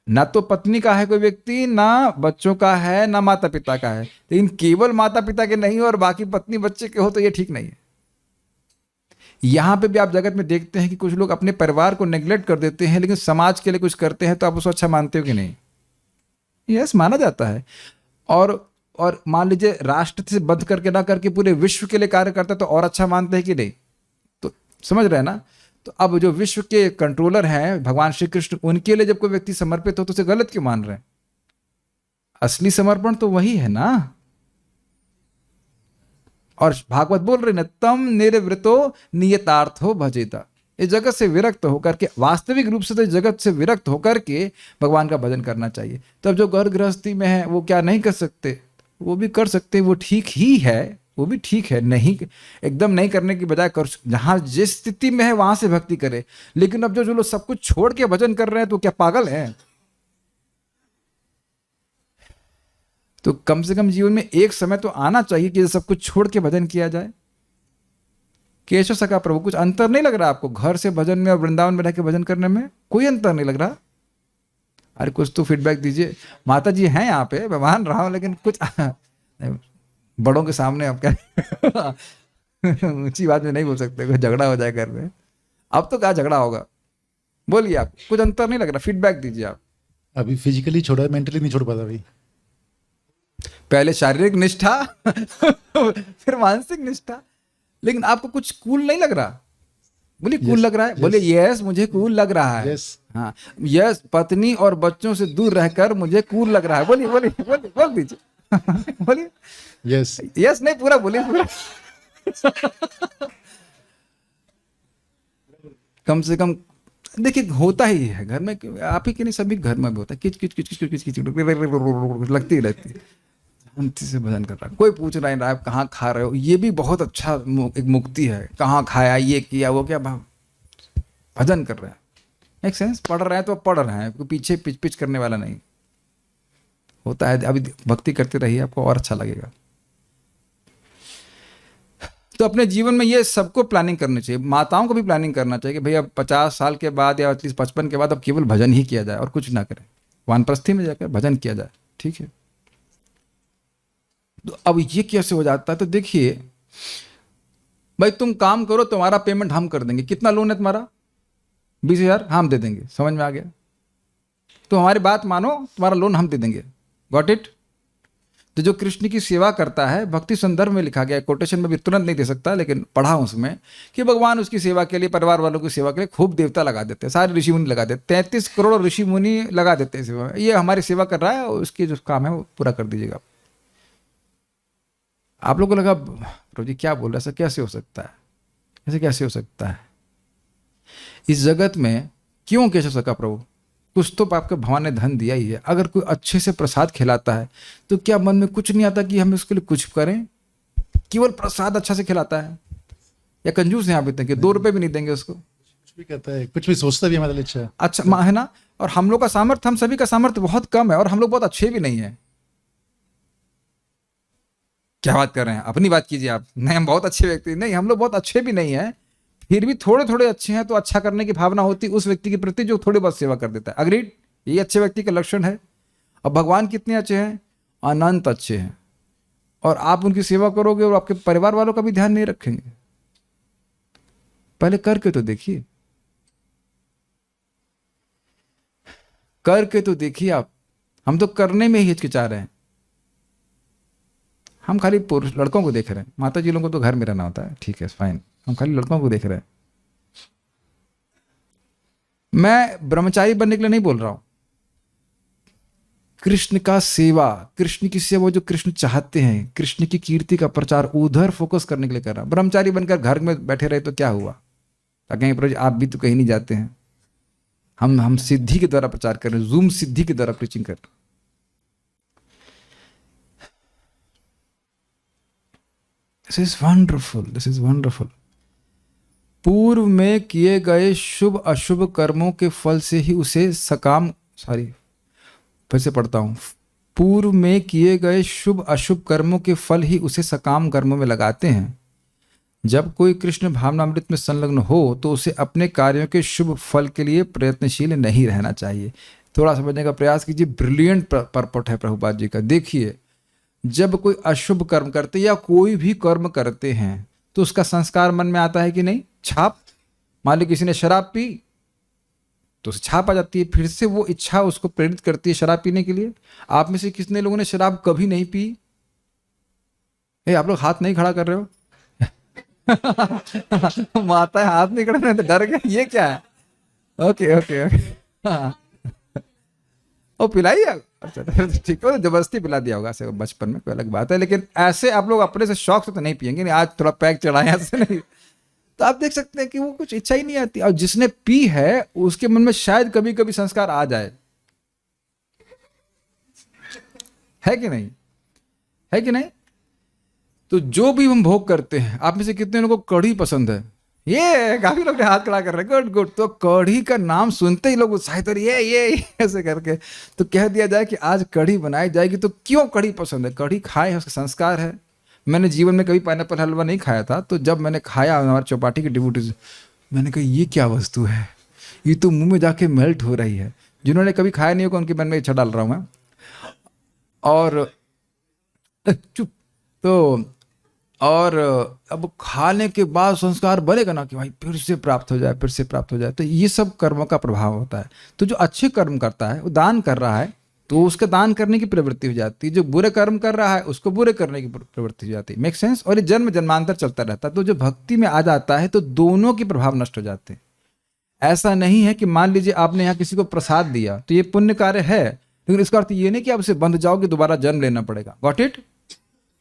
ना तो पत्नी का है कोई व्यक्ति, ना बच्चों का है, ना माता पिता का है। लेकिन केवल माता पिता के नहीं हो और बाकी पत्नी बच्चे के हो तो ये ठीक नहीं है। यहाँ पे भी आप जगत में देखते हैं कि कुछ लोग अपने परिवार को नेग्लेक्ट कर देते हैं, लेकिन समाज के लिए कुछ करते हैं, तो आप उसको अच्छा मानते हो कि नहीं? यस, माना जाता है। और मान लीजिए राष्ट्र से बंध करके ना करके पूरे विश्व के लिए कार्य करता है, तो और अच्छा मानते हैं कि नहीं? तो समझ रहे हैं ना? तो अब जो विश्व के कंट्रोलर हैं भगवान श्री कृष्ण, उनके लिए जब कोई व्यक्ति समर्पित हो तो उसे गलत क्यों मान रहे हैं? असली समर्पण तो वही है ना। और भागवत बोल रहे ना, तम निर्वृतो नियतार्थो भजेता। इस जगत से विरक्त होकर के, वास्तविक रूप से तो इस जगत से विरक्त होकर के भगवान का भजन करना चाहिए। तब जो घर गृहस्थी में है वो क्या नहीं कर सकते? वो भी कर सकते हैं, वो ठीक ही है, वो भी ठीक है। नहीं, एकदम नहीं करने की बजाय कर, जहां जिस स्थिति में है वहां से भक्ति करे। लेकिन अब जो लोग सब कुछ छोड़ के भजन कर रहे हैं तो क्या पागल हैं? तो कम से कम जीवन में एक समय तो आना चाहिए कि सब कुछ छोड़ के भजन किया जाए। केशव सखा प्रभु, कुछ अंतर नहीं लग रहा आपको घर से भजन में और वृंदावन में रह के भजन करने में? कोई अंतर नहीं लग रहा? अरे कुछ तो फीडबैक दीजिए। माता जी हैं यहाँ पे, मैं मान रहा हूँ, लेकिन कुछ बड़ों के सामने आप क्या ऊंची बात में नहीं बोल सकते, कोई झगड़ा हो जाए घर में। अब तो क्या झगड़ा होगा? बोलिए, आप कुछ अंतर नहीं लग रहा? फीडबैक दीजिए आप। अभी फिजिकली छोड़ा, मेंटली नहीं छोड़ पाता अभी। पहले शारीरिक निष्ठा फिर मानसिक निष्ठा, लेकिन आपको कुछ कूल नहीं लग रहा? बोलिए कूल लग रहा है? बोलिए यस, मुझे कूल लग रहा है। हाँ, यस, पत्नी और बच्चों से दूर रहकर मुझे कूल लग रहा है। बोलिए बोलिए बोलिए, बोल दीजिए बोलिए यस यस। नहीं, पूरा बोलिए, पूरा। कम से कम देखिए, होता ही है घर में, आप ही के नहीं सभी घर में भी होता है, किच किच किच किच किच किच लगती ही रहती है। शांति से भजन कर रहा है, कोई पूछ रहा है आप कहाँ खा रहे हो, ये भी बहुत अच्छा एक मुक्ति है। कहाँ खाया, ये किया, वो क्या, भजन कर रहे हैं। एक सेंस, पढ़ रहे हैं तो पढ़ रहे हैं, पीछे पिच पिच करने वाला नहीं होता है। अभी भक्ति करते रहिए, आपको और अच्छा लगेगा। तो अपने जीवन में ये सबको प्लानिंग करनी चाहिए। माताओं को भी प्लानिंग करना चाहिए कि भैया 50 साल के बाद या एटलीस्ट 55 के बाद अब केवल भजन ही किया जाए और कुछ ना करें, वानप्रस्थी में जाकर भजन किया जाए। ठीक है, तो अब ये कैसे हो जाता है? तो देखिए भाई, तुम काम करो, तुम्हारा पेमेंट हम कर देंगे। कितना लोन है तुम्हारा? 20,000, हम दे देंगे। समझ में आ गया? तो हमारी बात मानो, तुम्हारा लोन हम दे देंगे। Got it? तो जो कृष्ण की सेवा करता है, भक्ति संदर्भ में लिखा गया, कोटेशन में भी तुरंत नहीं दे सकता, लेकिन पढ़ा उसमें कि भगवान उसकी सेवा के लिए, परिवार वालों की सेवा के लिए खूब देवता लगा देते हैं, सारे ऋषि मुनि लगा देते, 33 करोड़ ऋषि मुनि लगा देते हैं सेवा में। ये हमारी सेवा कर रहा है, उसकी जो काम है वो पूरा कर दीजिएगा। आप लोगों को लगा प्रभु जी क्या बोल रहे हैं, ऐसा कैसे हो सकता है? ऐसे कैसे हो सकता है? इस जगत में क्यों कैसे सका प्रभु? कुछ तो आपके भगवान ने धन दिया ही है। अगर कोई अच्छे से प्रसाद खिलाता है तो क्या मन में कुछ नहीं आता कि हम उसके लिए कुछ करें? केवल प्रसाद अच्छा से खिलाता है, या कंजूस यहाँ पे कि 2 रुपए भी नहीं देंगे उसको? कुछ भी कहता है, कुछ भी सोचता भी हमारे लिए अच्छा है ना। और हम लोग का सामर्थ्य, हम सभी का सामर्थ्य बहुत कम है, और हम लोग बहुत अच्छे भी नहीं है। क्या बात कर रहे हैं? अपनी बात कीजिए आप। नहीं, हम बहुत अच्छे व्यक्ति नहीं, हम लोग बहुत अच्छे भी नहीं है, फिर भी थोड़े थोड़े अच्छे हैं। तो अच्छा करने की भावना होती उस व्यक्ति के प्रति जो थोड़ी बहुत सेवा कर देता है। अग्रीड? ये अच्छे व्यक्ति का लक्षण है। अब भगवान कितने अच्छे हैं? अनंत अच्छे हैं। और आप उनकी सेवा करोगे और आपके परिवार वालों का भी ध्यान नहीं रखेंगे? पहले करके तो देखिए, करके तो देखिए आप। हम तो करने में ही हिचकिचा रहे हैं। हम खाली पुरुष लड़कों को देख रहे हैं। माता जी लोगों को तो घर में रहना होता है, ठीक है, फाइन। हम खाली लड़कों को देख रहे हैं। मैं ब्रह्मचारी बनने के लिए नहीं बोल रहा हूं। कृष्ण का सेवा, कृष्ण की सेवा जो कृष्ण चाहते हैं, कृष्ण की कीर्ति का प्रचार, उधर फोकस करने के लिए कर रहा हूं। ब्रह्मचारी बनकर घर में बैठे रहे तो क्या हुआ? कहेंगे प्रभु आप भी तो कहीं नहीं जाते हैं। हम सिद्धि के द्वारा प्रचार कर रहे हैं, जूम सिद्धि के द्वारा प्रीचिंग कर रहे हैं। This is wonderful, this is wonderful. पूर्व में किए गए शुभ अशुभ कर्मों के फल से ही उसे सकाम, फिर से पढ़ता हूं। पूर्व में किए गए शुभ अशुभ कर्मों के फल ही उसे सकाम कर्मों में लगाते हैं। जब कोई कृष्ण भावनामृत में संलग्न हो तो उसे अपने कार्यों के शुभ फल के लिए प्रयत्नशील नहीं रहना चाहिए। थोड़ा समझने का प्रयास कीजिए। ब्रिलियंट परपट है प्रभुपाद जी का। देखिए, जब कोई अशुभ कर्म करते या कोई भी कर्म करते हैं तो उसका संस्कार मन में आता है कि नहीं, छाप। मान लो किसी ने शराब पी तो उसे छाप आ जाती है, फिर से वो इच्छा उसको प्रेरित करती है शराब पीने के लिए। आप में से कितने लोगों ने शराब कभी नहीं पी? आप लोग हाथ नहीं खड़ा कर रहे हो? माता है हाथ नहीं खड़ा, नहीं तो डर गया, ये क्या है? ओके ओके ओके, हाँ वो पिलाई है, अच्छा ठीक है, जबरदस्ती पिला दिया होगा से बचपन में, कोई अलग बात है। लेकिन ऐसे आप लोग अपने से शौक से तो नहीं पियेंगे, नहीं आज थोड़ा पैक चढ़ाए ऐसे नहीं। तो आप देख सकते हैं कि वो कुछ इच्छा ही नहीं आती, और जिसने पी है उसके मन में शायद कभी कभी संस्कार आ जाए, है कि नहीं, है कि नहीं? तो जो भी हम भोग करते हैं, आप में से कितने लोगों को कढ़ी पसंद है? ये काफी लोग हाथ खड़ा कर रहे हैं, गुड गुड। तो कढ़ी का नाम सुनते ही लोग उत्साहित हो रहे, ये ऐसे करके तो कह दिया जाए कि आज कढ़ी बनाई जाएगी। तो क्यों कढ़ी पसंद है? कढ़ी खाए है, उसका संस्कार है। मैंने जीवन में कभी पाइनएप्पल हलवा नहीं खाया था, तो जब मैंने खाया हमारे चौपाटी के डिवोटीज, मैंने कहा ये क्या वस्तु है, ये तो मुंह में जाके मेल्ट हो रही है। जिन्होंने कभी खाया नहीं होगा उनके मन में इच्छा डाल रहा हूँ मैं। और चुप, तो और अब खाने के बाद संस्कार बनेगा ना कि भाई फिर से प्राप्त हो जाए, फिर से प्राप्त हो जाए। तो ये सब कर्मों का प्रभाव होता है। तो जो अच्छे कर्म करता है वो दान कर रहा है तो उसका दान करने की प्रवृत्ति हो जाती है, जो बुरे कर्म कर रहा है उसको बुरे करने की प्रवृत्ति हो जाती है। Make sense? और ये जन्म जन्मांतर चलता रहता है। तो जो भक्ति में आ जाता है तो दोनों के प्रभाव नष्ट हो जाते हैं। ऐसा नहीं है कि मान लीजिए आपने यहाँ किसी को प्रसाद दिया तो ये पुण्य कार्य है, लेकिन इसका अर्थ ये नहीं कि आप उसे बंध जाओगे, दोबारा जन्म लेना पड़ेगा। Got it?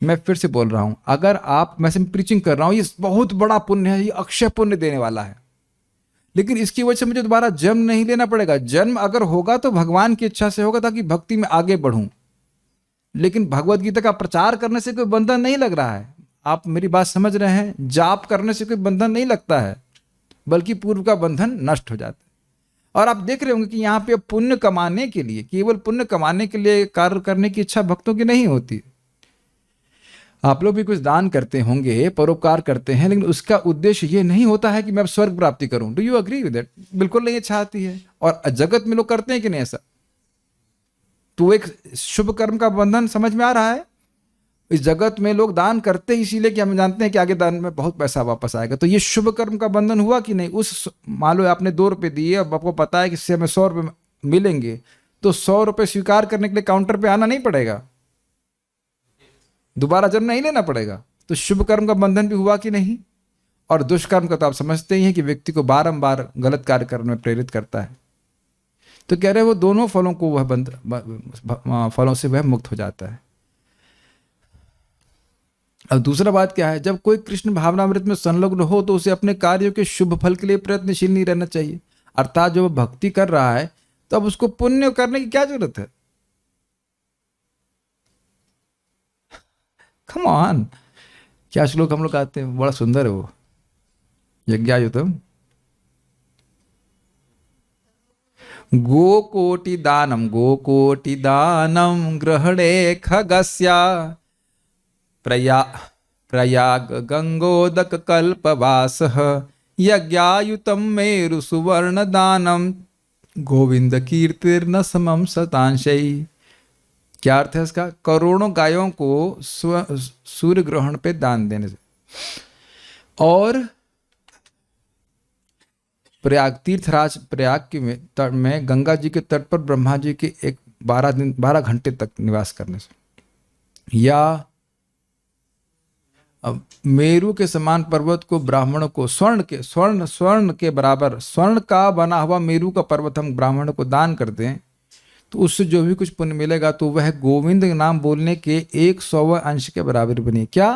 मैं फिर से बोल रहा हूं, अगर आप, मैं प्रीचिंग कर रहा हूं, ये बहुत बड़ा पुण्य है, ये अक्षय पुण्य देने वाला है, लेकिन इसकी वजह से मुझे दोबारा जन्म नहीं लेना पड़ेगा। जन्म अगर होगा तो भगवान की इच्छा से होगा ताकि भक्ति में आगे बढ़ूं, लेकिन भगवत गीता का प्रचार करने से कोई बंधन नहीं लग रहा है। आप मेरी बात समझ रहे हैं? जाप करने से कोई बंधन नहीं लगता है, बल्कि पूर्व का बंधन नष्ट हो जाता है। और आप देख रहे होंगे कि यहाँ पे पुण्य कमाने के लिए, केवल पुण्य कमाने के लिए कार्य करने की इच्छा भक्तों की नहीं होती। आप लोग भी कुछ दान करते होंगे, परोपकार करते हैं, लेकिन उसका उद्देश्य ये नहीं होता है कि मैं अब स्वर्ग प्राप्ति करूं। Do you agree with that? बिल्कुल नहीं इच्छा आती है। और जगत में लोग करते हैं कि नहीं ऐसा? तो एक शुभ कर्म का बंधन समझ में आ रहा है। इस जगत में लोग दान करते हैं इसीलिए कि हम जानते हैं कि आगे दान में बहुत पैसा वापस आएगा। तो ये शुभ कर्म का बंधन हुआ कि नहीं? उस, मान लो आपने 2 रुपये दिए, अब आपको पता है कि इससे हमें 100 रुपये मिलेंगे, तो 100 रुपये स्वीकार करने के लिए काउंटर पे आना नहीं पड़ेगा, दोबारा जन्म नहीं लेना पड़ेगा। तो शुभ कर्म का बंधन भी हुआ कि नहीं? और दुष्कर्म का तो आप समझते ही हैं कि व्यक्ति को बारंबार गलत कार्य करने में प्रेरित करता है। तो कह रहे हैं वो दोनों फलों को वह फलों से वह मुक्त हो जाता है। अब दूसरा बात क्या है? जब कोई कृष्ण भावनामृत में संलग्न हो तो उसे अपने कार्यों के शुभ फल के लिए प्रयत्नशील नहीं रहना चाहिए। अर्थात जो भक्ति कर रहा है तो अब उसको पुण्य करने की क्या जरूरत है? कम ऑन, क्या श्लोक हम लोग आते हैं, बड़ा सुंदर है वो, यज्ञायुतम। गोकोटि दानम ग्रहणे खगस्या प्रयाग गंगोदक कल्पवासः यज्ञायुतम मेरु सुवर्ण दानम गोविंद कीर्तिर्न समम शतांशई। क्या अर्थ है इसका? करोड़ों गायों को सूर्य ग्रहण पे दान देने से। और प्रयाग तीर्थराज, प्रयाग के तट में गंगा जी के तट पर ब्रह्मा जी के 12 घंटे तक निवास करने से, या मेरू के समान पर्वत को ब्राह्मणों को स्वर्ण के बराबर स्वर्ण का बना हुआ मेरू का पर्वत हम ब्राह्मणों को दान कर दें तो उससे जो भी कुछ पुण्य मिलेगा तो वह गोविंद नाम बोलने के 100वें अंश के बराबर बने। क्या?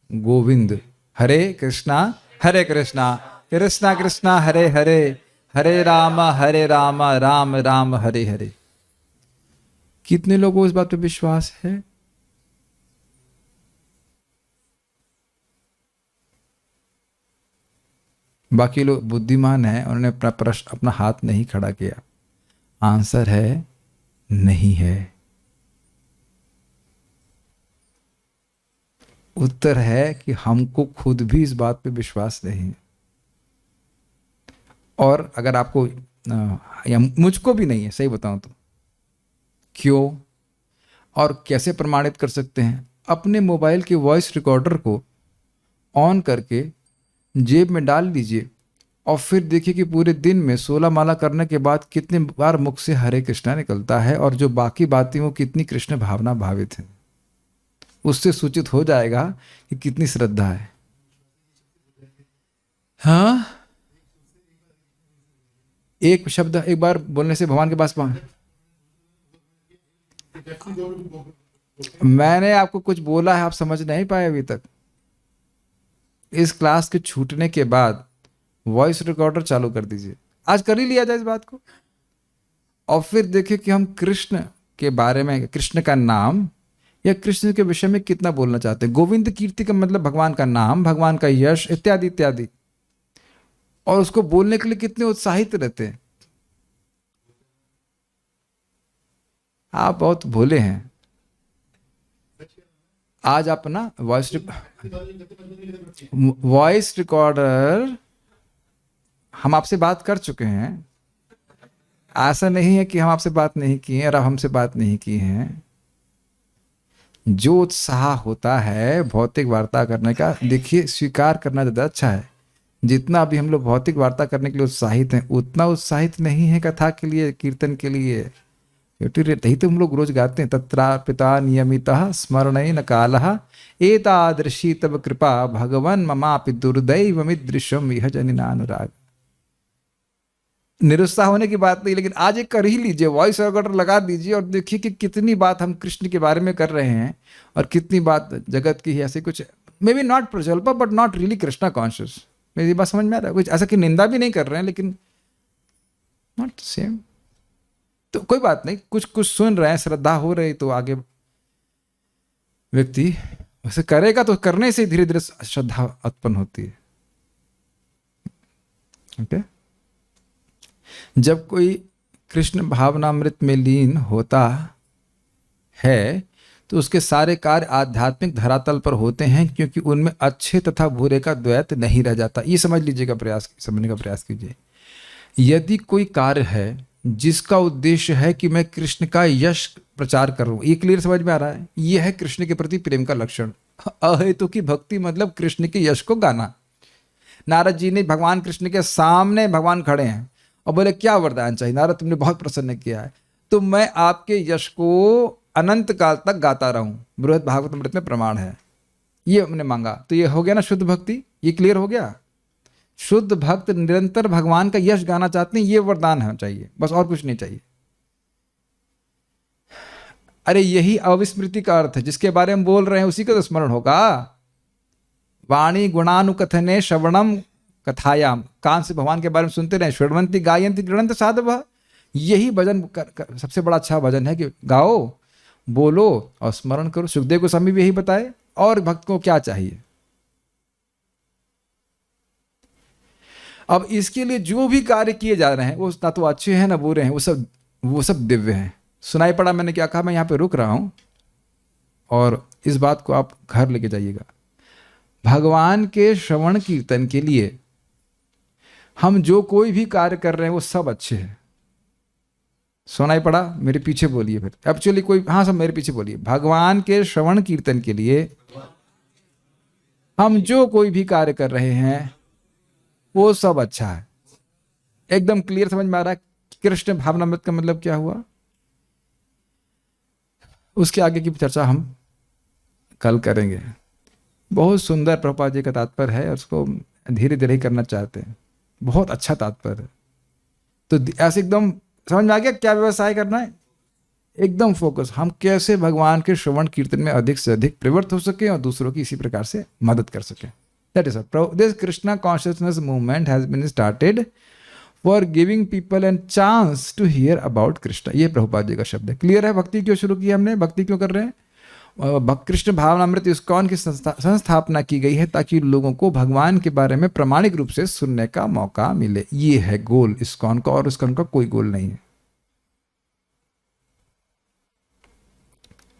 गोविंद। हरे कृष्णा कृष्णा कृष्णा हरे हरे, हरे राम राम राम हरे हरे। कितने लोगों को इस बात पे विश्वास है? बाकी लोग बुद्धिमान हैं, उन्होंने अपना प्रश्न, अपना हाथ नहीं खड़ा किया। आंसर है नहीं है। उत्तर है कि हमको खुद भी इस बात पे विश्वास नहीं है, और अगर आपको या मुझको भी नहीं है, सही बताऊं तो। क्यों और कैसे प्रमाणित कर सकते हैं? अपने मोबाइल के वॉइस रिकॉर्डर को ऑन करके जेब में डाल लीजिए और फिर देखिए कि पूरे दिन में 16 माला करने के बाद कितने बार मुख से हरे कृष्णा निकलता है और जो बाकी बातें वो कितनी कृष्ण भावना भावित है। उससे सूचित हो जाएगा कि कितनी श्रद्धा है। हाँ, एक शब्द एक बार बोलने से भगवान के पास पहुंच। मैंने आपको कुछ बोला है, आप समझ नहीं पाए अभी तक। इस क्लास के छूटने के बाद वॉइस रिकॉर्डर चालू कर दीजिए। आज कर ही लिया जाए इस बात को, और फिर देखिए कि हम कृष्ण के बारे में, कृष्ण का नाम या कृष्ण के विषय में कितना बोलना चाहते हैं। गोविंद कीर्ति का मतलब भगवान का नाम, भगवान का यश इत्यादि इत्यादि, और उसको बोलने के लिए कितने उत्साहित रहते हैं। आप बहुत भोले हैं। आज आप ना वॉइस रिकॉर्डर, हम आपसे बात कर चुके हैं। ऐसा नहीं है कि हम आपसे बात नहीं की है और आप हमसे बात नहीं की हैं। जो उत्साह होता है भौतिक वार्ता करने का, देखिए स्वीकार करना ज़्यादा अच्छा है। जितना अभी हम लोग भौतिक वार्ता करने के लिए उत्साहित हैं, उतना उत्साहित नहीं है कथा के लिए, कीर्तन के लिए। यही तो हम लोग रोज गाते हैं, तत्रा पिता नियमितः स्मरणेन न कालः एतादृशी तब कृपा भगवन् ममापि दुर्दैवमिदृशम इह जनिनानुराग। निरुत्साह होने की बात नहीं, लेकिन आज एक कर ही लीजिए, वॉइस रिकॉर्डर लगा दीजिए और देखिए कि कितनी बात हम कृष्ण के बारे में कर रहे हैं और कितनी बात जगत की है। ऐसे कुछ may be not prajalpa but not really Krishna conscious. मेरी बात समझ में आ रहा है? कुछ ऐसा कि निंदा भी नहीं कर रहे हैं, लेकिन नॉट सेम। तो कोई बात नहीं, कुछ कुछ सुन रहे हैं, श्रद्धा हो रही तो आगे व्यक्ति वैसे करेगा, तो करने से धीरे धीरे श्रद्धा उत्पन्न होती है। ओके जब कोई कृष्ण भावनामृत में लीन होता है तो उसके सारे कार्य आध्यात्मिक धरातल पर होते हैं, क्योंकि उनमें अच्छे तथा बुरे का द्वैत नहीं रह जाता। ये समझ लीजिएगा, समझने का प्रयास कीजिए। यदि कोई कार्य है जिसका उद्देश्य है कि मैं कृष्ण का यश प्रचार करूं, ये क्लियर समझ में आ रहा है, यह है कृष्ण के प्रति प्रेम का लक्षण। अहेतु की भक्ति मतलब कृष्ण के यश को गाना। नारद जी ने भगवान कृष्ण के सामने, भगवान खड़े हैं और बोले क्या वरदान चाहिए नारद, तुमने बहुत प्रसन्न किया है, तो मैं आपके यश को अनंत काल तक गाता रहूं। बृहद भागवतमृत में प्रमाण है। ये हमने मांगा, तो ये हो गया ना शुद्ध भक्ति। ये क्लियर हो गया। शुद्ध भक्त निरंतर भगवान का यश गाना चाहते हैं, ये वरदान है चाहिए, बस और कुछ नहीं चाहिए। अरे यही अविस्मृति का अर्थ है, जिसके बारे में बोल रहे हैं उसी का तो स्मरण होगा। वाणी गुणानुकथने श्रवणम कथायाम, कान से भगवान के बारे में सुनते रहे। श्रवणंती गायंती गृणंत साधव, यही भजन सबसे बड़ा अच्छा भजन है कि गाओ, बोलो और स्मरण करो। सुखदेव गोस्वामी भी यही बताए। और भक्त को क्या चाहिए? अब इसके लिए जो भी कार्य किए जा रहे हैं वो ना तो अच्छे हैं ना बुरे हैं, वो सब दिव्य हैं। सुनाई पड़ा मैंने क्या कहा? मैं यहाँ पे रुक रहा हूँ और इस बात को आप घर लेके जाइएगा। भगवान के श्रवण कीर्तन के लिए हम जो कोई भी कार्य कर रहे हैं वो सब अच्छे हैं। सुनाई पड़ा? मेरे पीछे बोलिए फिर। एक्चुअली कोई, हाँ सब मेरे पीछे बोलिए। भगवान के श्रवण कीर्तन के लिए हम जो कोई भी कार्य कर रहे हैं वो सब अच्छा है। एकदम क्लियर समझ में आ रहा है? कृष्ण भावनामृत का मतलब क्या हुआ? उसके आगे की चर्चा हम कल करेंगे। बहुत सुंदर प्रभुपाद जी का तात्पर्य है और उसको धीरे धीरे ही करना चाहते हैं। बहुत अच्छा तात्पर्य है। तो ऐसे एकदम समझ में आ गया क्या व्यवसाय करना है? एकदम फोकस, हम कैसे भगवान के श्रवण कीर्तन में अधिक से अधिक प्रवृत्त हो सके और दूसरों की इसी प्रकार से मदद कर सके। That is all. This Krishna consciousness movement has been started for giving people a chance to hear about Krishna. ये प्रभुपाद जी का शब्द है। क्लियर है? भक्ति क्यों शुरू की हमने? भक्ति क्यों कर रहे हैं? कृष्ण भावनामृत इस्कॉन की संस्थापना की गई है ताकि लोगों को भगवान के बारे में प्रामाणिक रूप से सुनने का मौका मिले। ये है गोल इस्कॉन का, और इस्कॉन का कोई गोल नहीं है।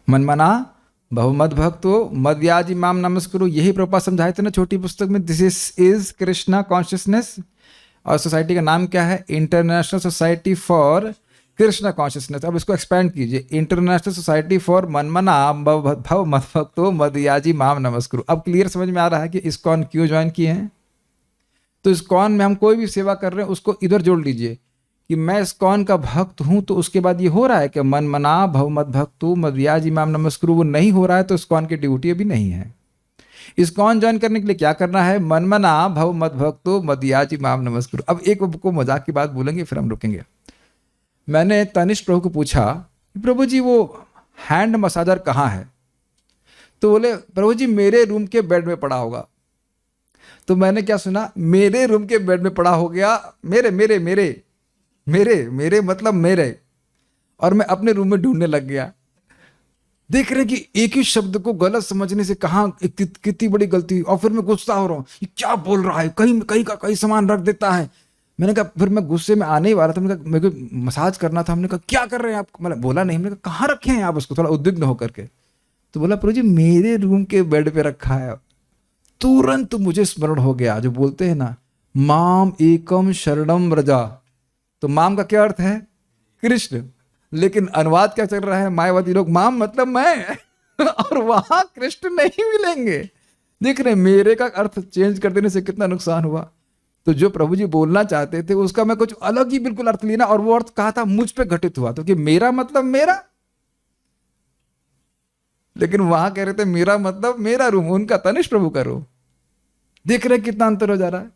मनमना बहुमत भक्तो मद्याजी माम नमस्कुरु, यही प्रभुपाद समझाए थे ना छोटी पुस्तक में। This is Krishna consciousness. और सोसाइटी का नाम क्या है? International society for Krishna consciousness. अब इसको एक्सपेंड कीजिए, इंटरनेशनल सोसाइटी फॉर मनमना भव मद्भक्तो मदयाजी माम नमस्कुरु। अब क्लियर समझ में आ रहा है कि इस्कॉन क्यों ज्वाइन किए हैं। तो इस्कॉन में हम कोई भी सेवा कर रहे हैं उसको इधर जोड़ लीजिए कि मैं इस्कॉन का भक्त हूं, तो उसके बाद ये हो रहा है कि मनमना भव मद्भक्तो मदयाजी माम नमस्कुरु, वो नहीं हो रहा है तो इस्कॉन के ड्यूटी अभी नहीं है। इस्कॉन ज्वाइन करने के लिए क्या करना है, मनमना भव मद्भक्तो मदयाजी माम नमस्कुरु। अब एक को मजाक की बात बोलेंगे फिर हम रुकेंगे। मैंने तनिष्क प्रभु को पूछा, प्रभु जी वो हैंड मसाजर कहाँ है? तो बोले प्रभु जी मेरे रूम के बेड में पड़ा होगा। तो मैंने क्या सुना, मेरे रूम के बेड में पड़ा हो गया, मेरे मेरे मेरे मेरे मेरे मतलब मेरे, और मैं अपने रूम में ढूंढने लग गया। देख रहे कि एक ही शब्द को गलत समझने से कहाँ कितनी बड़ी गलती। और फिर मैं गुस्सा हो रहा हूँ, ये क्या बोल रहा है, कहीं कहीं का कहीं सामान रख देता है। मैंने कहा, फिर मैं गुस्से में आने ही वाला था, मैंने कहा मेरे को मसाज करना था। हमने कहा क्या कर रहे हैं आप? मतलब बोला नहीं, हमने कहा कहाँ रखे हैं आप उसको, थोड़ा उद्विग्न होकर के। तो बोला प्रभु जी मेरे रूम के बेड पे रखा है। तुरंत मुझे स्मरण हो गया जो बोलते हैं ना, माम एकम शरणम व्रजा। तो माम का क्या अर्थ है, कृष्ण, लेकिन अनुवाद क्या चल रहा है, मायावादी लोग माम मतलब मैं और वहां कृष्ण नहीं मिलेंगे। देख रहे मेरे का अर्थ चेंज कर देने से कितना नुकसान हुआ। तो जो प्रभु जी बोलना चाहते थे उसका मैं कुछ अलग ही बिल्कुल अर्थ लेना, और वो अर्थ कहा था मुझ पे घटित हुआ, तो कि मेरा मतलब मेरा, लेकिन वहां कह रहे थे मेरा मतलब मेरा रूम, उनका तनिष्क प्रभु का रूम। देख रहे कितना अंतर हो जा रहा है।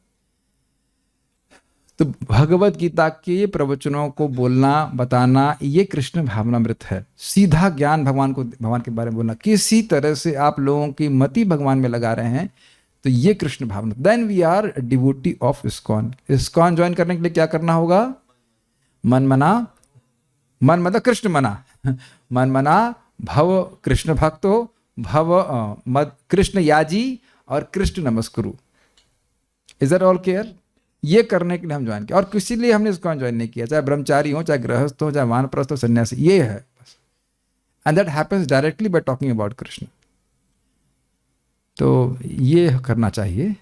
तो भगवत गीता के प्रवचनों को बोलना बताना ये कृष्ण भावनामृत है। सीधा ज्ञान भगवान के बारे में बोलना, किसी तरह से आप लोगों की मति भगवान में लगा रहे हैं, तो ये कृष्ण भावना। Then we are devotee of ISKCON. ISKCON join करने के लिए क्या करना होगा, मनमना, मन मतलब कृष्ण मना, मनमना भव कृष्ण भक्तो भव कृष्ण याजी और कृष्ण नमस्कुरु। Is that all clear? ये करने के लिए हम ज्वाइन किया, और किसी लिए हमने इसको ज्वाइन नहीं किया, चाहे ब्रह्मचारी हो, चाहे गृहस्थ हो, चाहे वानप्रस्थ हो, सन्यासी, ये है बस। And that happens directly by talking about Krishna. तो ये करना चाहिए।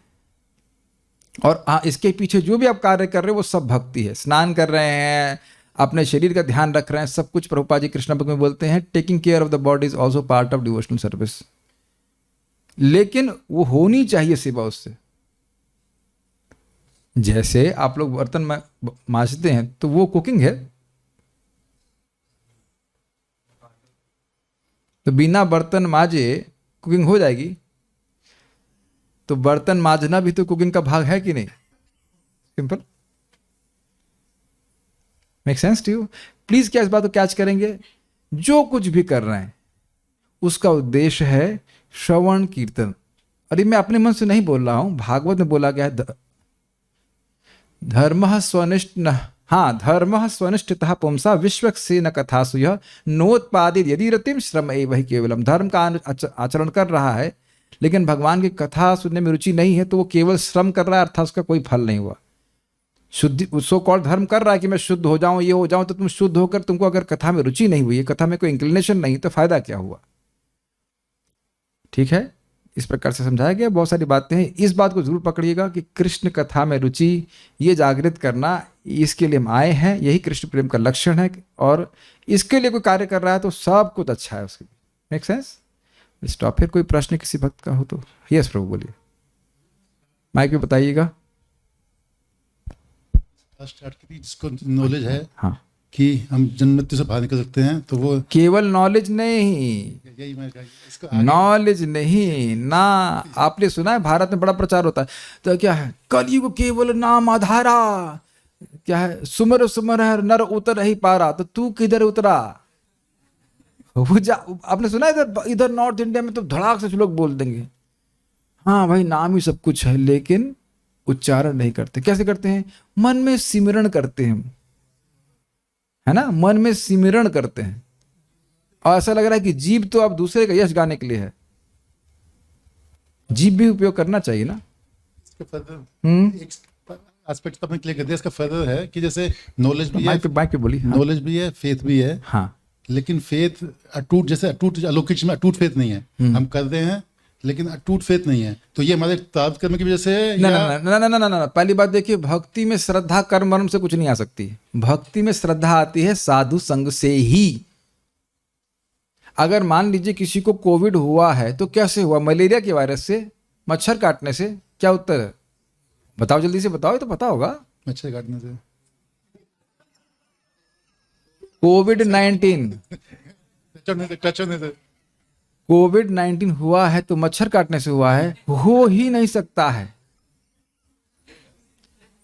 और इसके पीछे जो भी आप कार्य कर रहे हो वो सब भक्ति है। स्नान कर रहे हैं, अपने शरीर का ध्यान रख रहे हैं, सब कुछ प्रभुपाद जी कृष्ण भक्त में बोलते हैं taking care of the body is also part of devotional service. लेकिन वो होनी चाहिए सेवा उससे। जैसे आप लोग बर्तन मांजते हैं तो वो कुकिंग है, तो बिना बर्तन मांजे कुकिंग हो जाएगी? तो बर्तन मांजना भी तो कुकिंग का भाग है कि नहीं? Simple. Make sense to you? Please क्या इस बात को कैच करेंगे? जो कुछ भी कर रहे हैं उसका उद्देश्य है श्रवण कीर्तन। अरे मैं अपने मन से नहीं बोल रहा हूं, भागवत में बोला गया है धर्म स्वनिष्ठ, हाँ, धर्म स्वनिष्ठितः पुंसा विश्वक्सेन न कथासु यः नोत्पादित यदि रतिम श्रम एव हि केवलम। धर्म का आचरण कर रहा है लेकिन भगवान की कथा सुनने में रुचि नहीं है, तो वो केवल श्रम कर रहा है, अर्थात उसका कोई फल नहीं हुआ। शुद्धि सो कॉल्ड धर्म कर रहा है कि मैं शुद्ध हो जाऊं, ये हो जाऊं, तो तुम शुद्ध होकर तुमको अगर कथा में रुचि नहीं हुई है, कथा में कोई इंक्लिनेशन नहीं, तो फायदा क्या हुआ? ठीक है, इस प्रकार से समझाया गया। बहुत सारी बातें हैं, इस बात को जरूर पकड़िएगा कि कृष्ण कथा में रुचि ये जागृत करना, इसके लिए हम आए हैं, यही कृष्ण प्रेम का लक्षण है। और इसके लिए कोई कार्य कर रहा है तो सब कुछ अच्छा है उसके। Make sense? स्टॉप। फिर कोई प्रश्न किसी भक्त का हो तो यस प्रभु बोलिए, माइक पे बताइएगा। स्टार्ट की थी जिसको नॉलेज है हाँ, कि हम जन्म मृत्यु से बाहर निकल सकते हैं, तो वो केवल नॉलेज नहीं, यही मैं इसको आगे नॉलेज नहीं ना। आपने सुना है भारत में बड़ा प्रचार होता है, तो क्या है, कलयुग केवल नाम आधारा, क्या है, सुमर सुमर है नर उतर ही पारा। तो तू किधर उतरा? वो आपने सुना है इधर नॉर्थ इंडिया में तो धड़ाक से लोग बोल देंगे हाँ भाई नाम ही सब कुछ है, लेकिन उच्चारण नहीं करते। कैसे करते हैं? मन में सिमरण करते हैं, है ना, मन में सिमरण करते हैं। और ऐसा लग रहा है कि जीभ तो अब दूसरे का यश गाने के लिए है। जीभ भी उपयोग करना चाहिए ना। इसका फर्दर एक एस्पेक्ट तो आपने क्लियर कर दिया। इसका फर्दर है कि जैसे नॉलेज भी है, माइक पे बोली। हाँ, नॉलेज भी है, फेथ भी है। हाँ, लेकिन फेथ अटूट, जैसे अटूट अलौकिक में अटूट फेथ नहीं है। हम कर रहे हैं लेकिन टूट फेथ नहीं है, तो ये हमारे प्रारब्ध कर्म की वजह से है ना या ना ना ना ना ना ना, पहली बात देखिए, भक्ति में श्रद्धा कर्म वर्म से कुछ नहीं आ सकती। भक्ति में श्रद्धा आती है साधु संग से ही। अगर मान लीजिए किसी को कोविड हुआ है तो कैसे हुआ? मलेरिया के वायरस से, मच्छर काटने से। क्या उत्तर है? बताओ जल्दी से बताओ, ये तो पता होगा। मच्छर काटने से। कोविड-19 टच होने से। कोविड-19 हुआ है तो मच्छर काटने से हुआ है? हो ही नहीं सकता है।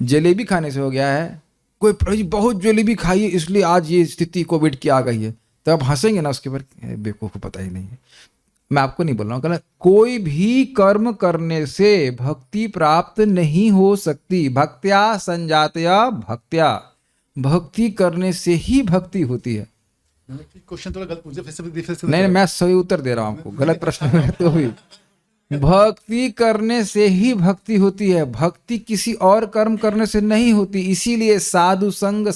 जलेबी खाने से हो गया है? कोई भाई बहुत जलेबी खाई है इसलिए आज ये स्थिति कोविड की आ गई है, तो आप हंसेंगे ना उसके ऊपर, बेवकूफ को पता ही नहीं है। मैं आपको नहीं बोल रहा हूँ, कहना कोई भी कर्म करने से भक्ति प्राप्त नहीं हो सकती। भक्त्या संजातया भक्त्या, भक्ति करने से ही भक्ति होती है। क्वेश्चन थोड़ा गलत पूछे, फिर से नहीं, मैं सही उत्तर दे रहा हूं आपको, गलत प्रश्न है तो भी। भक्ति करने से ही भक्ति होती है, भक्ति किसी और कर्म करने से नहीं होती। इसीलिए साधु संग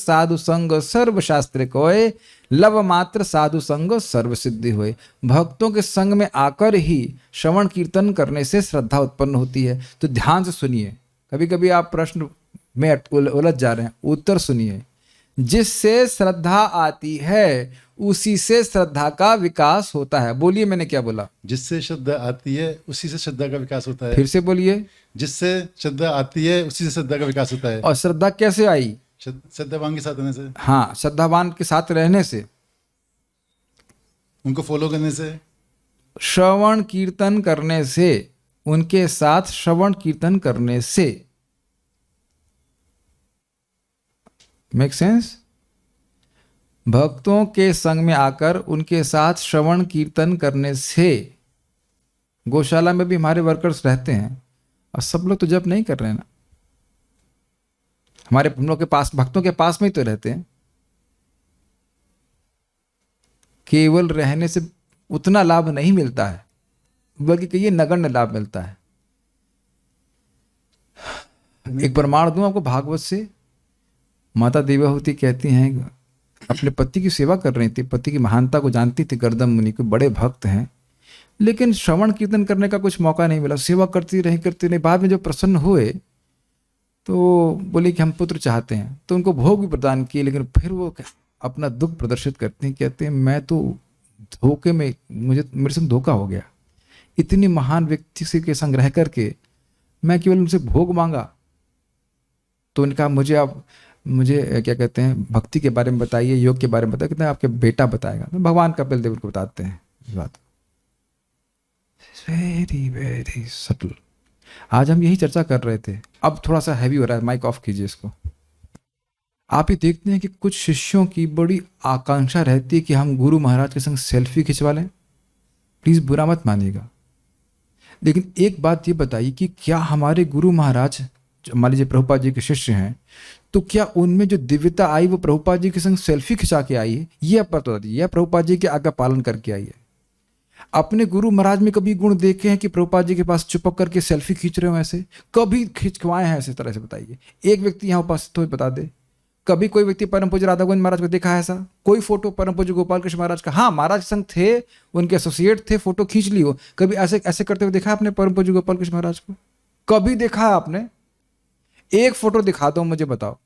सर्व शास्त्र कोय, लव मात्र साधु संग सर्व सिद्धि होय। भक्तों के संग में आकर ही श्रवण कीर्तन करने से श्रद्धा उत्पन्न होती है। तो ध्यान से सुनिए, कभी कभी आप प्रश्न में उलझ जा रहे हैं, उत्तर सुनिए। जिससे श्रद्धा आती है उसी से श्रद्धा का विकास होता है। बोलिए, मैंने क्या बोला? जिससे श्रद्धा आती है उसी से श्रद्धा का विकास होता है। फिर से बोलिए। जिससे श्रद्धा आती है उसी से श्रद्धा का विकास होता है। और श्रद्धा कैसे आई? श्रद्धावान के साथ रहने से, हाँ, श्रद्धावान के साथ रहने से, उनको फॉलो करने से, श्रवण कीर्तन करने से, उनके साथ श्रवण कीर्तन करने से। Make sense? भक्तों के संग में आकर उनके साथ श्रवण कीर्तन करने से। गौशाला में भी हमारे वर्कर्स रहते हैं और सब लोग तो जप नहीं कर रहे हैं ना, हम लोग के पास, भक्तों के पास में ही तो रहते हैं। केवल रहने से उतना लाभ नहीं मिलता है, बल्कि कहिए नगण्य लाभ मिलता है। एक प्रमाण दूं आपको भागवत से। माता देवहूति कहती हैं, अपने पति की सेवा कर रही थी, पति की महानता को जानती थी, गर्दम मुनि के बड़े भक्त हैं, लेकिन श्रवण कीर्तन करने का कुछ मौका नहीं मिला। सेवा करती रही। बाद में जो प्रसन्न हुए तो बोले कि हम पुत्र चाहते हैं, तो उनको भोग भी प्रदान किए, लेकिन फिर वो अपना दुख प्रदर्शित करते हैं, कहते हैं मैं तो धोखे में, मेरे संग धोखा हो गया। इतनी महान व्यक्ति से के संग रह करके मैं केवल उनसे भोग मांगा। तो उनका मुझे क्या कहते हैं, भक्ति के बारे में बताइए, योग के बारे में बताइए। कहते हैं आपके बेटा बताएगा। तो भगवान कपिल देव उनको बताते हैं इस बात। Very very subtle. आज हम यही चर्चा कर रहे थे। अब थोड़ा सा हैवी हो रहा है, माइक ऑफ कीजिए इसको। आप ही देखते हैं कि कुछ शिष्यों की बड़ी आकांक्षा रहती है कि हम गुरु महाराज के संग सेल्फी खिंचवा लें। प्लीज बुरा मत मानिएगा, लेकिन एक बात ये बताइए कि क्या हमारे गुरु महाराज, मान लीजिए प्रभुपाद जी के शिष्य हैं, तो क्या उनमें जो दिव्यता आई वो प्रभुपाद जी के संग सेल्फी खिंचा के आई है? ये आप बता दीजिए, या प्रभुपाद जी के आज्ञा पालन करके आई है? अपने गुरु महाराज में कभी गुण देखे हैं कि प्रभुपाद जी के पास चुपक करके सेल्फी खींच रहे हो? ऐसे कभी खिंचवाए हैं ऐसे तरह से? बताइए, एक व्यक्ति यहाँ उपस्थित हो बता दे। कभी कोई व्यक्ति परम पूज्य राधा गोविंद महाराज को देखा है ऐसा? कोई फोटो परम पूज्य गोपाल कृष्ण महाराज का, हाँ महाराज संग थे, उनके एसोसिएट थे, फोटो खींच ली हो, कभी ऐसे ऐसे करते हुए देखा आपने परम पूज्य गोपाल कृष्ण महाराज को? कभी देखा है आपने? एक फोटो दिखा दो मुझे, बताओ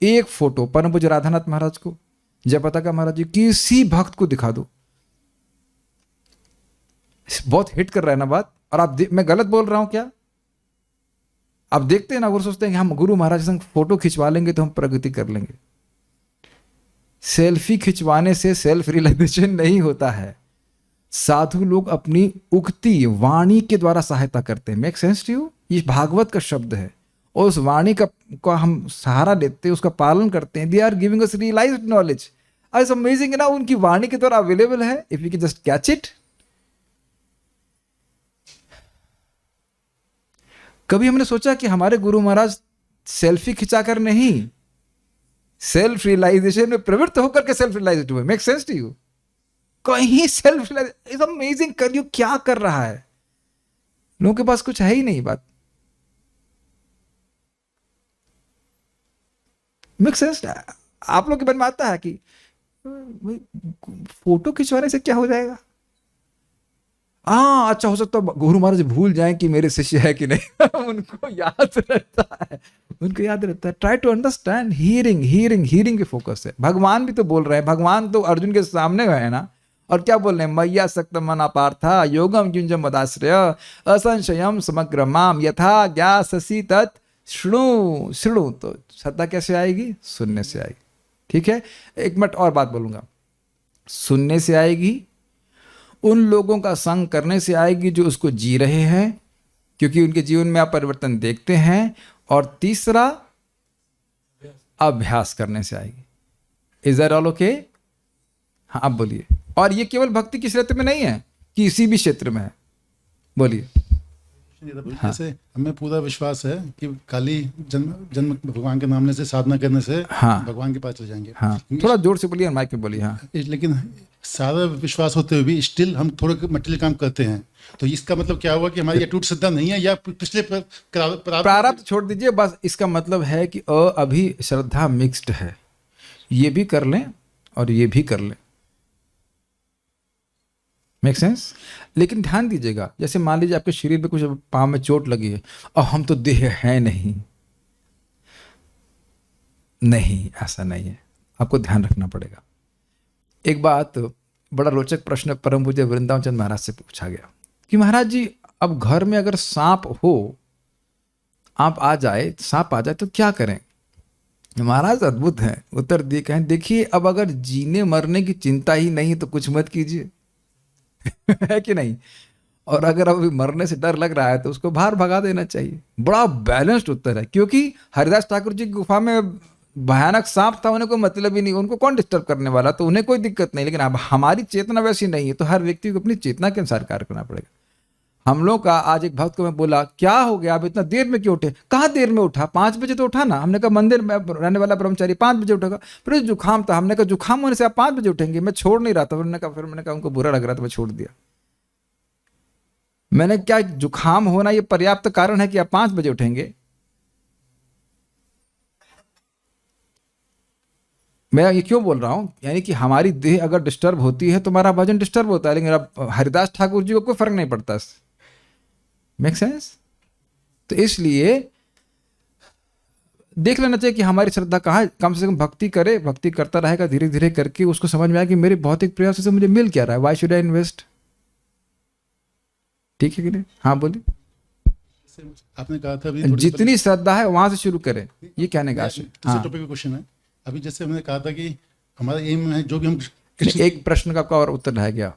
एक फोटो परम पूज्य राधानाथ महाराज को, जयपताका महाराज जी, किसी भक्त को दिखा दो। बहुत हिट कर रहा है ना बात। और आप मैं गलत बोल रहा हूं क्या? आप देखते हैं ना, वो सोचते हैं कि हम गुरु महाराज संग फोटो खिंचवा लेंगे तो हम प्रगति कर लेंगे। सेल्फी खिंचवाने से सेल्फ रियलाइजेशन नहीं होता है। साधु लोग अपनी उक्ति वाणी के द्वारा सहायता करते हैं। Make sense to you? ये भागवत का शब्द है, और उस वाणी का हम सहारा लेते हैं, उसका पालन करते हैं। They are giving us realised knowledge. It's amazing ना, उनकी वाणी के द्वारा अवेलेबल है, if you can just catch it. कभी हमने सोचा कि हमारे गुरु महाराज सेल्फी खिंचाकर नहीं, सेल्फ रियलाइजेशन में प्रवृत्त होकर के सेल्फ रियलाइज्ड हुए? Make sense to you? कहीं सेल्फ रियलाइजेशन, इट्स अमेजिंग। करियो क्या कर रहा है, लोगों के पास कुछ है ही नहीं बात। Make sense? आप लोग के मन में आता है कि फोटो खिंचवाने से क्या हो जाएगा? हाँ अच्छा, हो सकता है गुरु महाराज भूल जाएं कि मेरे शिष्य है कि नहीं उनको याद रहता है, उनको याद रहता है। Try to understand, hearing hearing hearing के फोकस है। भगवान भी तो बोल रहे हैं, भगवान तो अर्जुन के सामने है ना, और क्या बोल रहे हैं, मैया सक्त मना पार्था योगम युंजम मदाश्रय असंशयम समग्र माम यथा ज्ञाससि तत् शृणु शृणु। तो श्रद्धा कैसे आएगी? सुनने से आएगी। ठीक है, एक मिनट और बात बोलूंगा। सुनने से आएगी, उन लोगों का संग करने से आएगी जो उसको जी रहे हैं, क्योंकि उनके जीवन में आप परिवर्तन देखते हैं, और तीसरा अभ्यास करने से आएगी। Is that all okay? हाँ आप बोलिए। और ये केवल भक्ति के क्षेत्र में नहीं है, किसी भी क्षेत्र में है, बोलिए। हाँ। जैसे हमें पूरा विश्वास है कि खाली जन्म जन्म भगवान के नाम से, साधना करने से हाँ। भगवान के पास चले जाएंगे। हाँ थोड़ा जोर से बोलिए, माइक पे बोलिए। हाँ लेकिन सारा विश्वास होते हुए भी स्टिल हम थोड़े मटेरियल काम करते हैं, तो इसका मतलब क्या हुआ कि हमारी अटूट श्रद्धा नहीं है, या पिछले प्रारब्ध छोड़ दीजिए बस। इसका मतलब है कि अभी श्रद्धा मिक्स्ड है, ये भी कर लें और ये भी कर लें। Make sense? लेकिन ध्यान दीजिएगा, जैसे मान लीजिए आपके शरीर में कुछ पाँव में चोट लगी है, और हम तो देह है नहीं, नहीं ऐसा नहीं है, आपको ध्यान रखना पड़ेगा। एक बात, बड़ा रोचक प्रश्न परम पूज्य वृंदावन चंद महाराज से पूछा गया कि महाराज जी अब घर में अगर सांप हो, आप आ जाए, सांप आ जाए तो क्या करें? महाराज अद्भुत है, उत्तर दिए, कहें देखिए अब अगर जीने मरने की चिंता ही नहीं तो कुछ मत कीजिए है कि नहीं? और अगर अभी मरने से डर लग रहा है तो उसको बाहर भगा देना चाहिए। बड़ा बैलेंस्ड उत्तर है, क्योंकि हरिदास ठाकुर जी की गुफा में भयानक सांप था, उन्हें कोई मतलब ही नहीं, उनको कौन डिस्टर्ब करने वाला, तो उन्हें कोई दिक्कत नहीं। लेकिन अब हमारी चेतना वैसी नहीं है, तो हर व्यक्ति को अपनी चेतना के अनुसार कार्य करना पड़ेगा। हम लोग का आज एक भक्त को मैं बोला, क्या हो गया अब इतना देर में क्यों उठे? कहाँ देर में उठा, 5 बजे तो उठा ना। हमने कहा मंदिर में रहने वाला ब्रह्मचारी 5 बजे उठेगा, फिर जुकाम था। हमने कहा जुकाम होने से आप 5 बजे उठेंगे? मैं छोड़ नहीं रहा था। फिर मैंने कहा उनको बुरा लग रहा था, मैं छोड़ दिया। मैंने क्या, जुकाम होना ये पर्याप्त कारण है कि आप 5 बजे उठेंगे? मैं ये क्यों बोल रहा हूं, यानी कि हमारी देह अगर डिस्टर्ब होती है तो हमारा भजन डिस्टर्ब होता है, लेकिन अब हरिदास ठाकुर जी को कोई फर्क नहीं पड़ता। Make sense? तो इसलिए देख लेना चाहिए कि हमारी श्रद्धा कहाँ है। कम से कम भक्ति करे, भक्ति करता रहेगा, धीरे धीरे करके उसको समझ में आया कि मेरे भौतिक प्रयास से मुझे मिल क्या रहा है, व्हाई शुड आई इन्वेस्ट। ठीक है कि नहीं? हाँ बोलिए। आपने कहा था अभी जितनी श्रद्धा है वहां से शुरू करें, ये कहने का आशय। हाँ टॉपिक का क्वेश्चन है। अभी जैसे हमने कहा था कि हमारा एम है, जो भी हम एक प्रश्न का और उत्तर रह गया,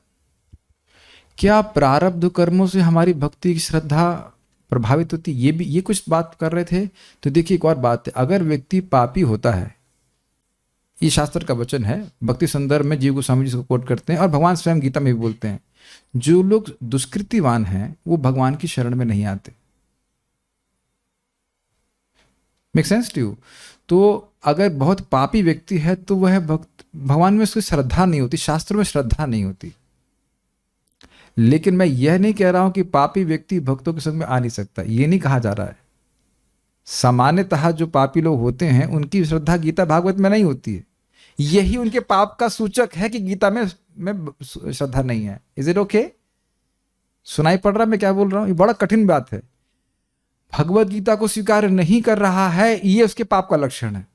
क्या प्रारब्ध कर्मों से हमारी भक्ति की श्रद्धा प्रभावित होती? ये कुछ बात कर रहे थे। तो देखिए एक और बात है, अगर व्यक्ति पापी होता है, ये शास्त्र का वचन है, भक्ति संदर्भ में जीव गोस्वामी जी को कोट करते हैं, और भगवान स्वयं गीता में भी बोलते हैं, जो लोग दुष्कृतिवान हैं वो भगवान की शरण में नहीं आते। Make sense to you? तो अगर बहुत पापी व्यक्ति है तो वह भगवान में उसकी श्रद्धा नहीं होती, शास्त्र में श्रद्धा नहीं होती। लेकिन मैं यह नहीं कह रहा हूं कि पापी व्यक्ति भक्तों के संग में आ नहीं सकता, ये नहीं कहा जा रहा है। सामान्यतः जो पापी लोग होते हैं उनकी श्रद्धा गीता भागवत में नहीं होती है, यही उनके पाप का सूचक है कि गीता में श्रद्धा नहीं है। Is it okay? सुनाई पड़ रहा मैं क्या बोल रहा हूं? ये बड़ा कठिन बात है। भगवत गीता को स्वीकार नहीं कर रहा है, ये उसके पाप का लक्षण है,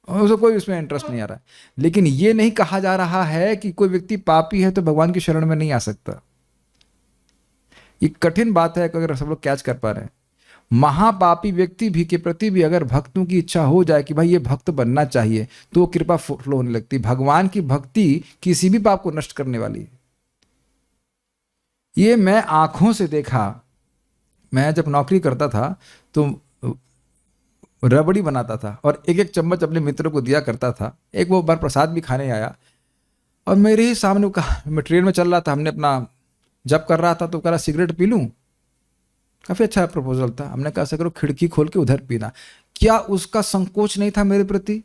उसको कोई उसमें इंटरेस्ट नहीं आ रहा है। लेकिन ये नहीं कहा जा रहा है कि कोई व्यक्ति पापी है तो भगवान की शरण में नहीं आ सकता। ये कठिन बात है, अगर सब लोग कैच कर पा रहे हैं। महापापी व्यक्ति भी के प्रति भी अगर भक्तों की इच्छा हो जाए कि भाई ये भक्त बनना चाहिए, तो कृपा फ्लो होने लगती। भगवान की भक्ति किसी भी पाप को नष्ट करने वाली है। ये मैं आंखों से देखा। मैं जब नौकरी करता था तो रबड़ी बनाता था और एक एक चम्मच अपने मित्रों को दिया करता था। एक वो बार प्रसाद भी खाने आया और मेरे ही सामने कहा, मैं ट्रेन में चल रहा था, हमने अपना जब कर रहा था तो कह रहा सिगरेट पी लूँ। काफ़ी अच्छा प्रपोजल था। हमने कहा ऐसा करो खिड़की खोल के उधर पीना। क्या उसका संकोच नहीं था मेरे प्रति?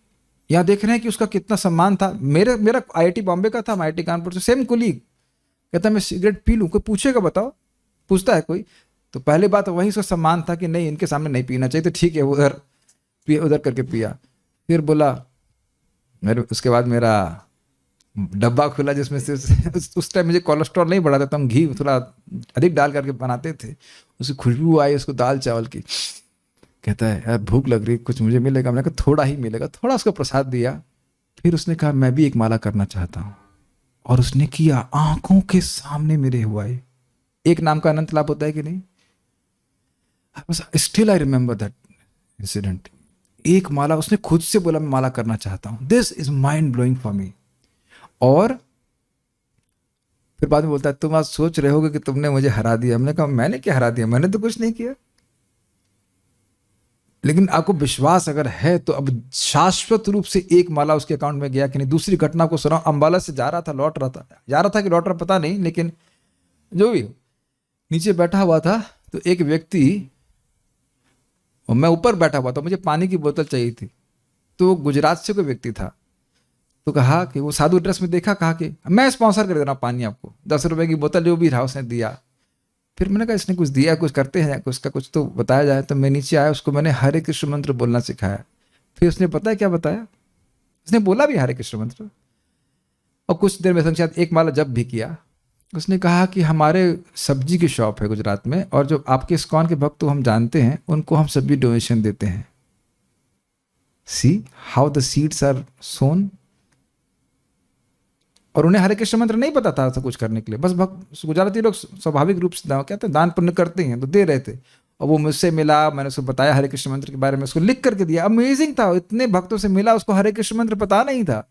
यहाँ देख रहे हैं कि उसका कितना सम्मान था। मेरा IIT बॉम्बे का था, IIT कानपुर से, सेम कुलीग। कहता मैं सिगरेट पी लूँ, कोई पूछेगा बताओ? पूछता है कोई? तो पहले बात वही उसका सम्मान था कि नहीं इनके सामने नहीं पीना चाहिए, तो ठीक है उधर करके पिया। फिर बोला उसके बाद मेरा डब्बा खुला जिसमें से उस टाइम मुझे कोलेस्ट्रॉल नहीं बढ़ा था, तो हम घी थोड़ा अधिक डाल करके बनाते थे। उसकी खुशबू आई उसको दाल चावल की। कहता है यार भूख लग रही, कुछ मुझे मिलेगा? मैंने कहा थोड़ा ही मिलेगा। थोड़ा उसको प्रसाद दिया। फिर उसने कहा मैं भी एक माला करना चाहता हूँ, और उसने किया। आंखों के सामने मेरे हुआ है। एक नाम का अनंत लाभ होता है कि नहीं? Still I remember that incident. एक माला उसने खुद से बोला मैं माला करना चाहता हूँ। This is mind blowing for me. और फिर बाद में बोलता है तुम आज सोच रहे होगे कि तुमने मुझे हरा दिया। हमने कहा मैंने क्या हरा दिया, मैंने तो कुछ नहीं किया। लेकिन आपको विश्वास अगर है तो अब शाश्वत रूप से एक माला उसके अकाउंट में गया कि नहीं। दूसरी घटना को सुना, अंबाला से जा रहा था कि लौट रहा पता नहीं, लेकिन जो भी हो, नीचे बैठा हुआ था तो एक व्यक्ति, और मैं ऊपर बैठा हुआ था, मुझे पानी की बोतल चाहिए थी। तो वो गुजरात से कोई व्यक्ति था। तो कहा कि वो साधु ड्रेस में देखा, कहा कि मैं स्पॉन्सर कर दे रहा हूँ पानी आपको, 10 रुपए की बोतल जो भी रहा उसने दिया। फिर मैंने कहा इसने कुछ दिया, कुछ करते हैं, उसका कुछ तो बताया जाए। तो मैं नीचे आया, उसको मैंने हरे कृष्ण मंत्र बोलना सिखाया। फिर उसने पता है क्या बताया? उसने बोला भी हरे कृष्ण मंत्र, और कुछ देर में शायद एक माला जप भी किया। उसने कहा कि हमारे सब्जी की शॉप है गुजरात में, और जो आपके इस्कॉन के भक्त हम जानते हैं उनको हम सब्जी डोनेशन देते हैं। See how the seeds are sown. और उन्हें हरे कृष्ण मंत्र नहीं पता था ऐसा कुछ करने के लिए। बस भक्त गुजराती लोग स्वाभाविक रूप से कहते हैं दान पुण्य करते हैं, तो दे रहे थे। और वो मुझसे मिला, मैंने उसको बताया हरे कृष्ण मंत्र के बारे में, उसको लिख करके दिया। अमेजिंग था, इतने भक्तों से मिला, उसको हरे कृष्ण मंत्र पता नहीं था।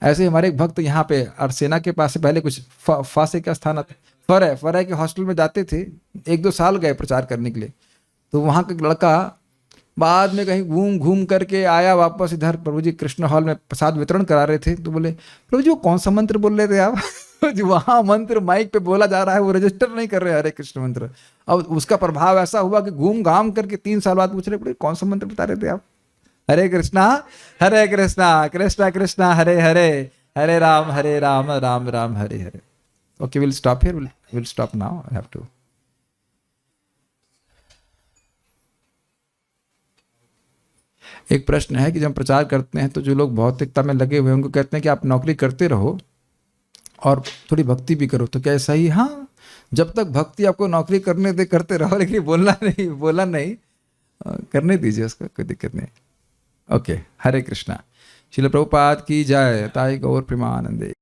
ऐसे हमारे एक भक्त यहाँ पे अरसेना के पास से पहले कुछ फासे का स्थान फरह के हॉस्टल में जाते थे। 1-2 साल गए प्रचार करने के लिए। तो वहाँ का एक लड़का बाद में कहीं घूम करके आया वापस इधर। प्रभु जी कृष्ण हॉल में प्रसाद वितरण करा रहे थे, तो बोले प्रभु जी वो कौन सा मंत्र बोल रहे थे आप? जो वहाँ मंत्र माइक पे बोला जा रहा है वो रजिस्टर नहीं कर रहे हरे कृष्ण मंत्र। अब उसका प्रभाव ऐसा हुआ कि घूम घाम करके 3 साल बाद पूछ रहे कौन सा मंत्र बता रहे थे आप? हरे कृष्णा कृष्णा कृष्णा हरे हरे, हरे राम राम राम हरे हरे। Okay, will stop here, will stop now, I have to. एक प्रश्न है कि जब हम प्रचार करते हैं तो जो लोग भौतिकता में लगे हुए हैं उनको कहते हैं कि आप नौकरी करते रहो और थोड़ी भक्ति भी करो। तो क्या ऐसा ही? हाँ, जब तक भक्ति आपको नौकरी करने दे करते रहो, लेकिन बोलना नहीं, करने दीजिए, उसका कोई दिक्कत नहीं। ओके, हरे कृष्णा। श्रील प्रभुपाद की जय। ताई गौर प्रेमानंदे।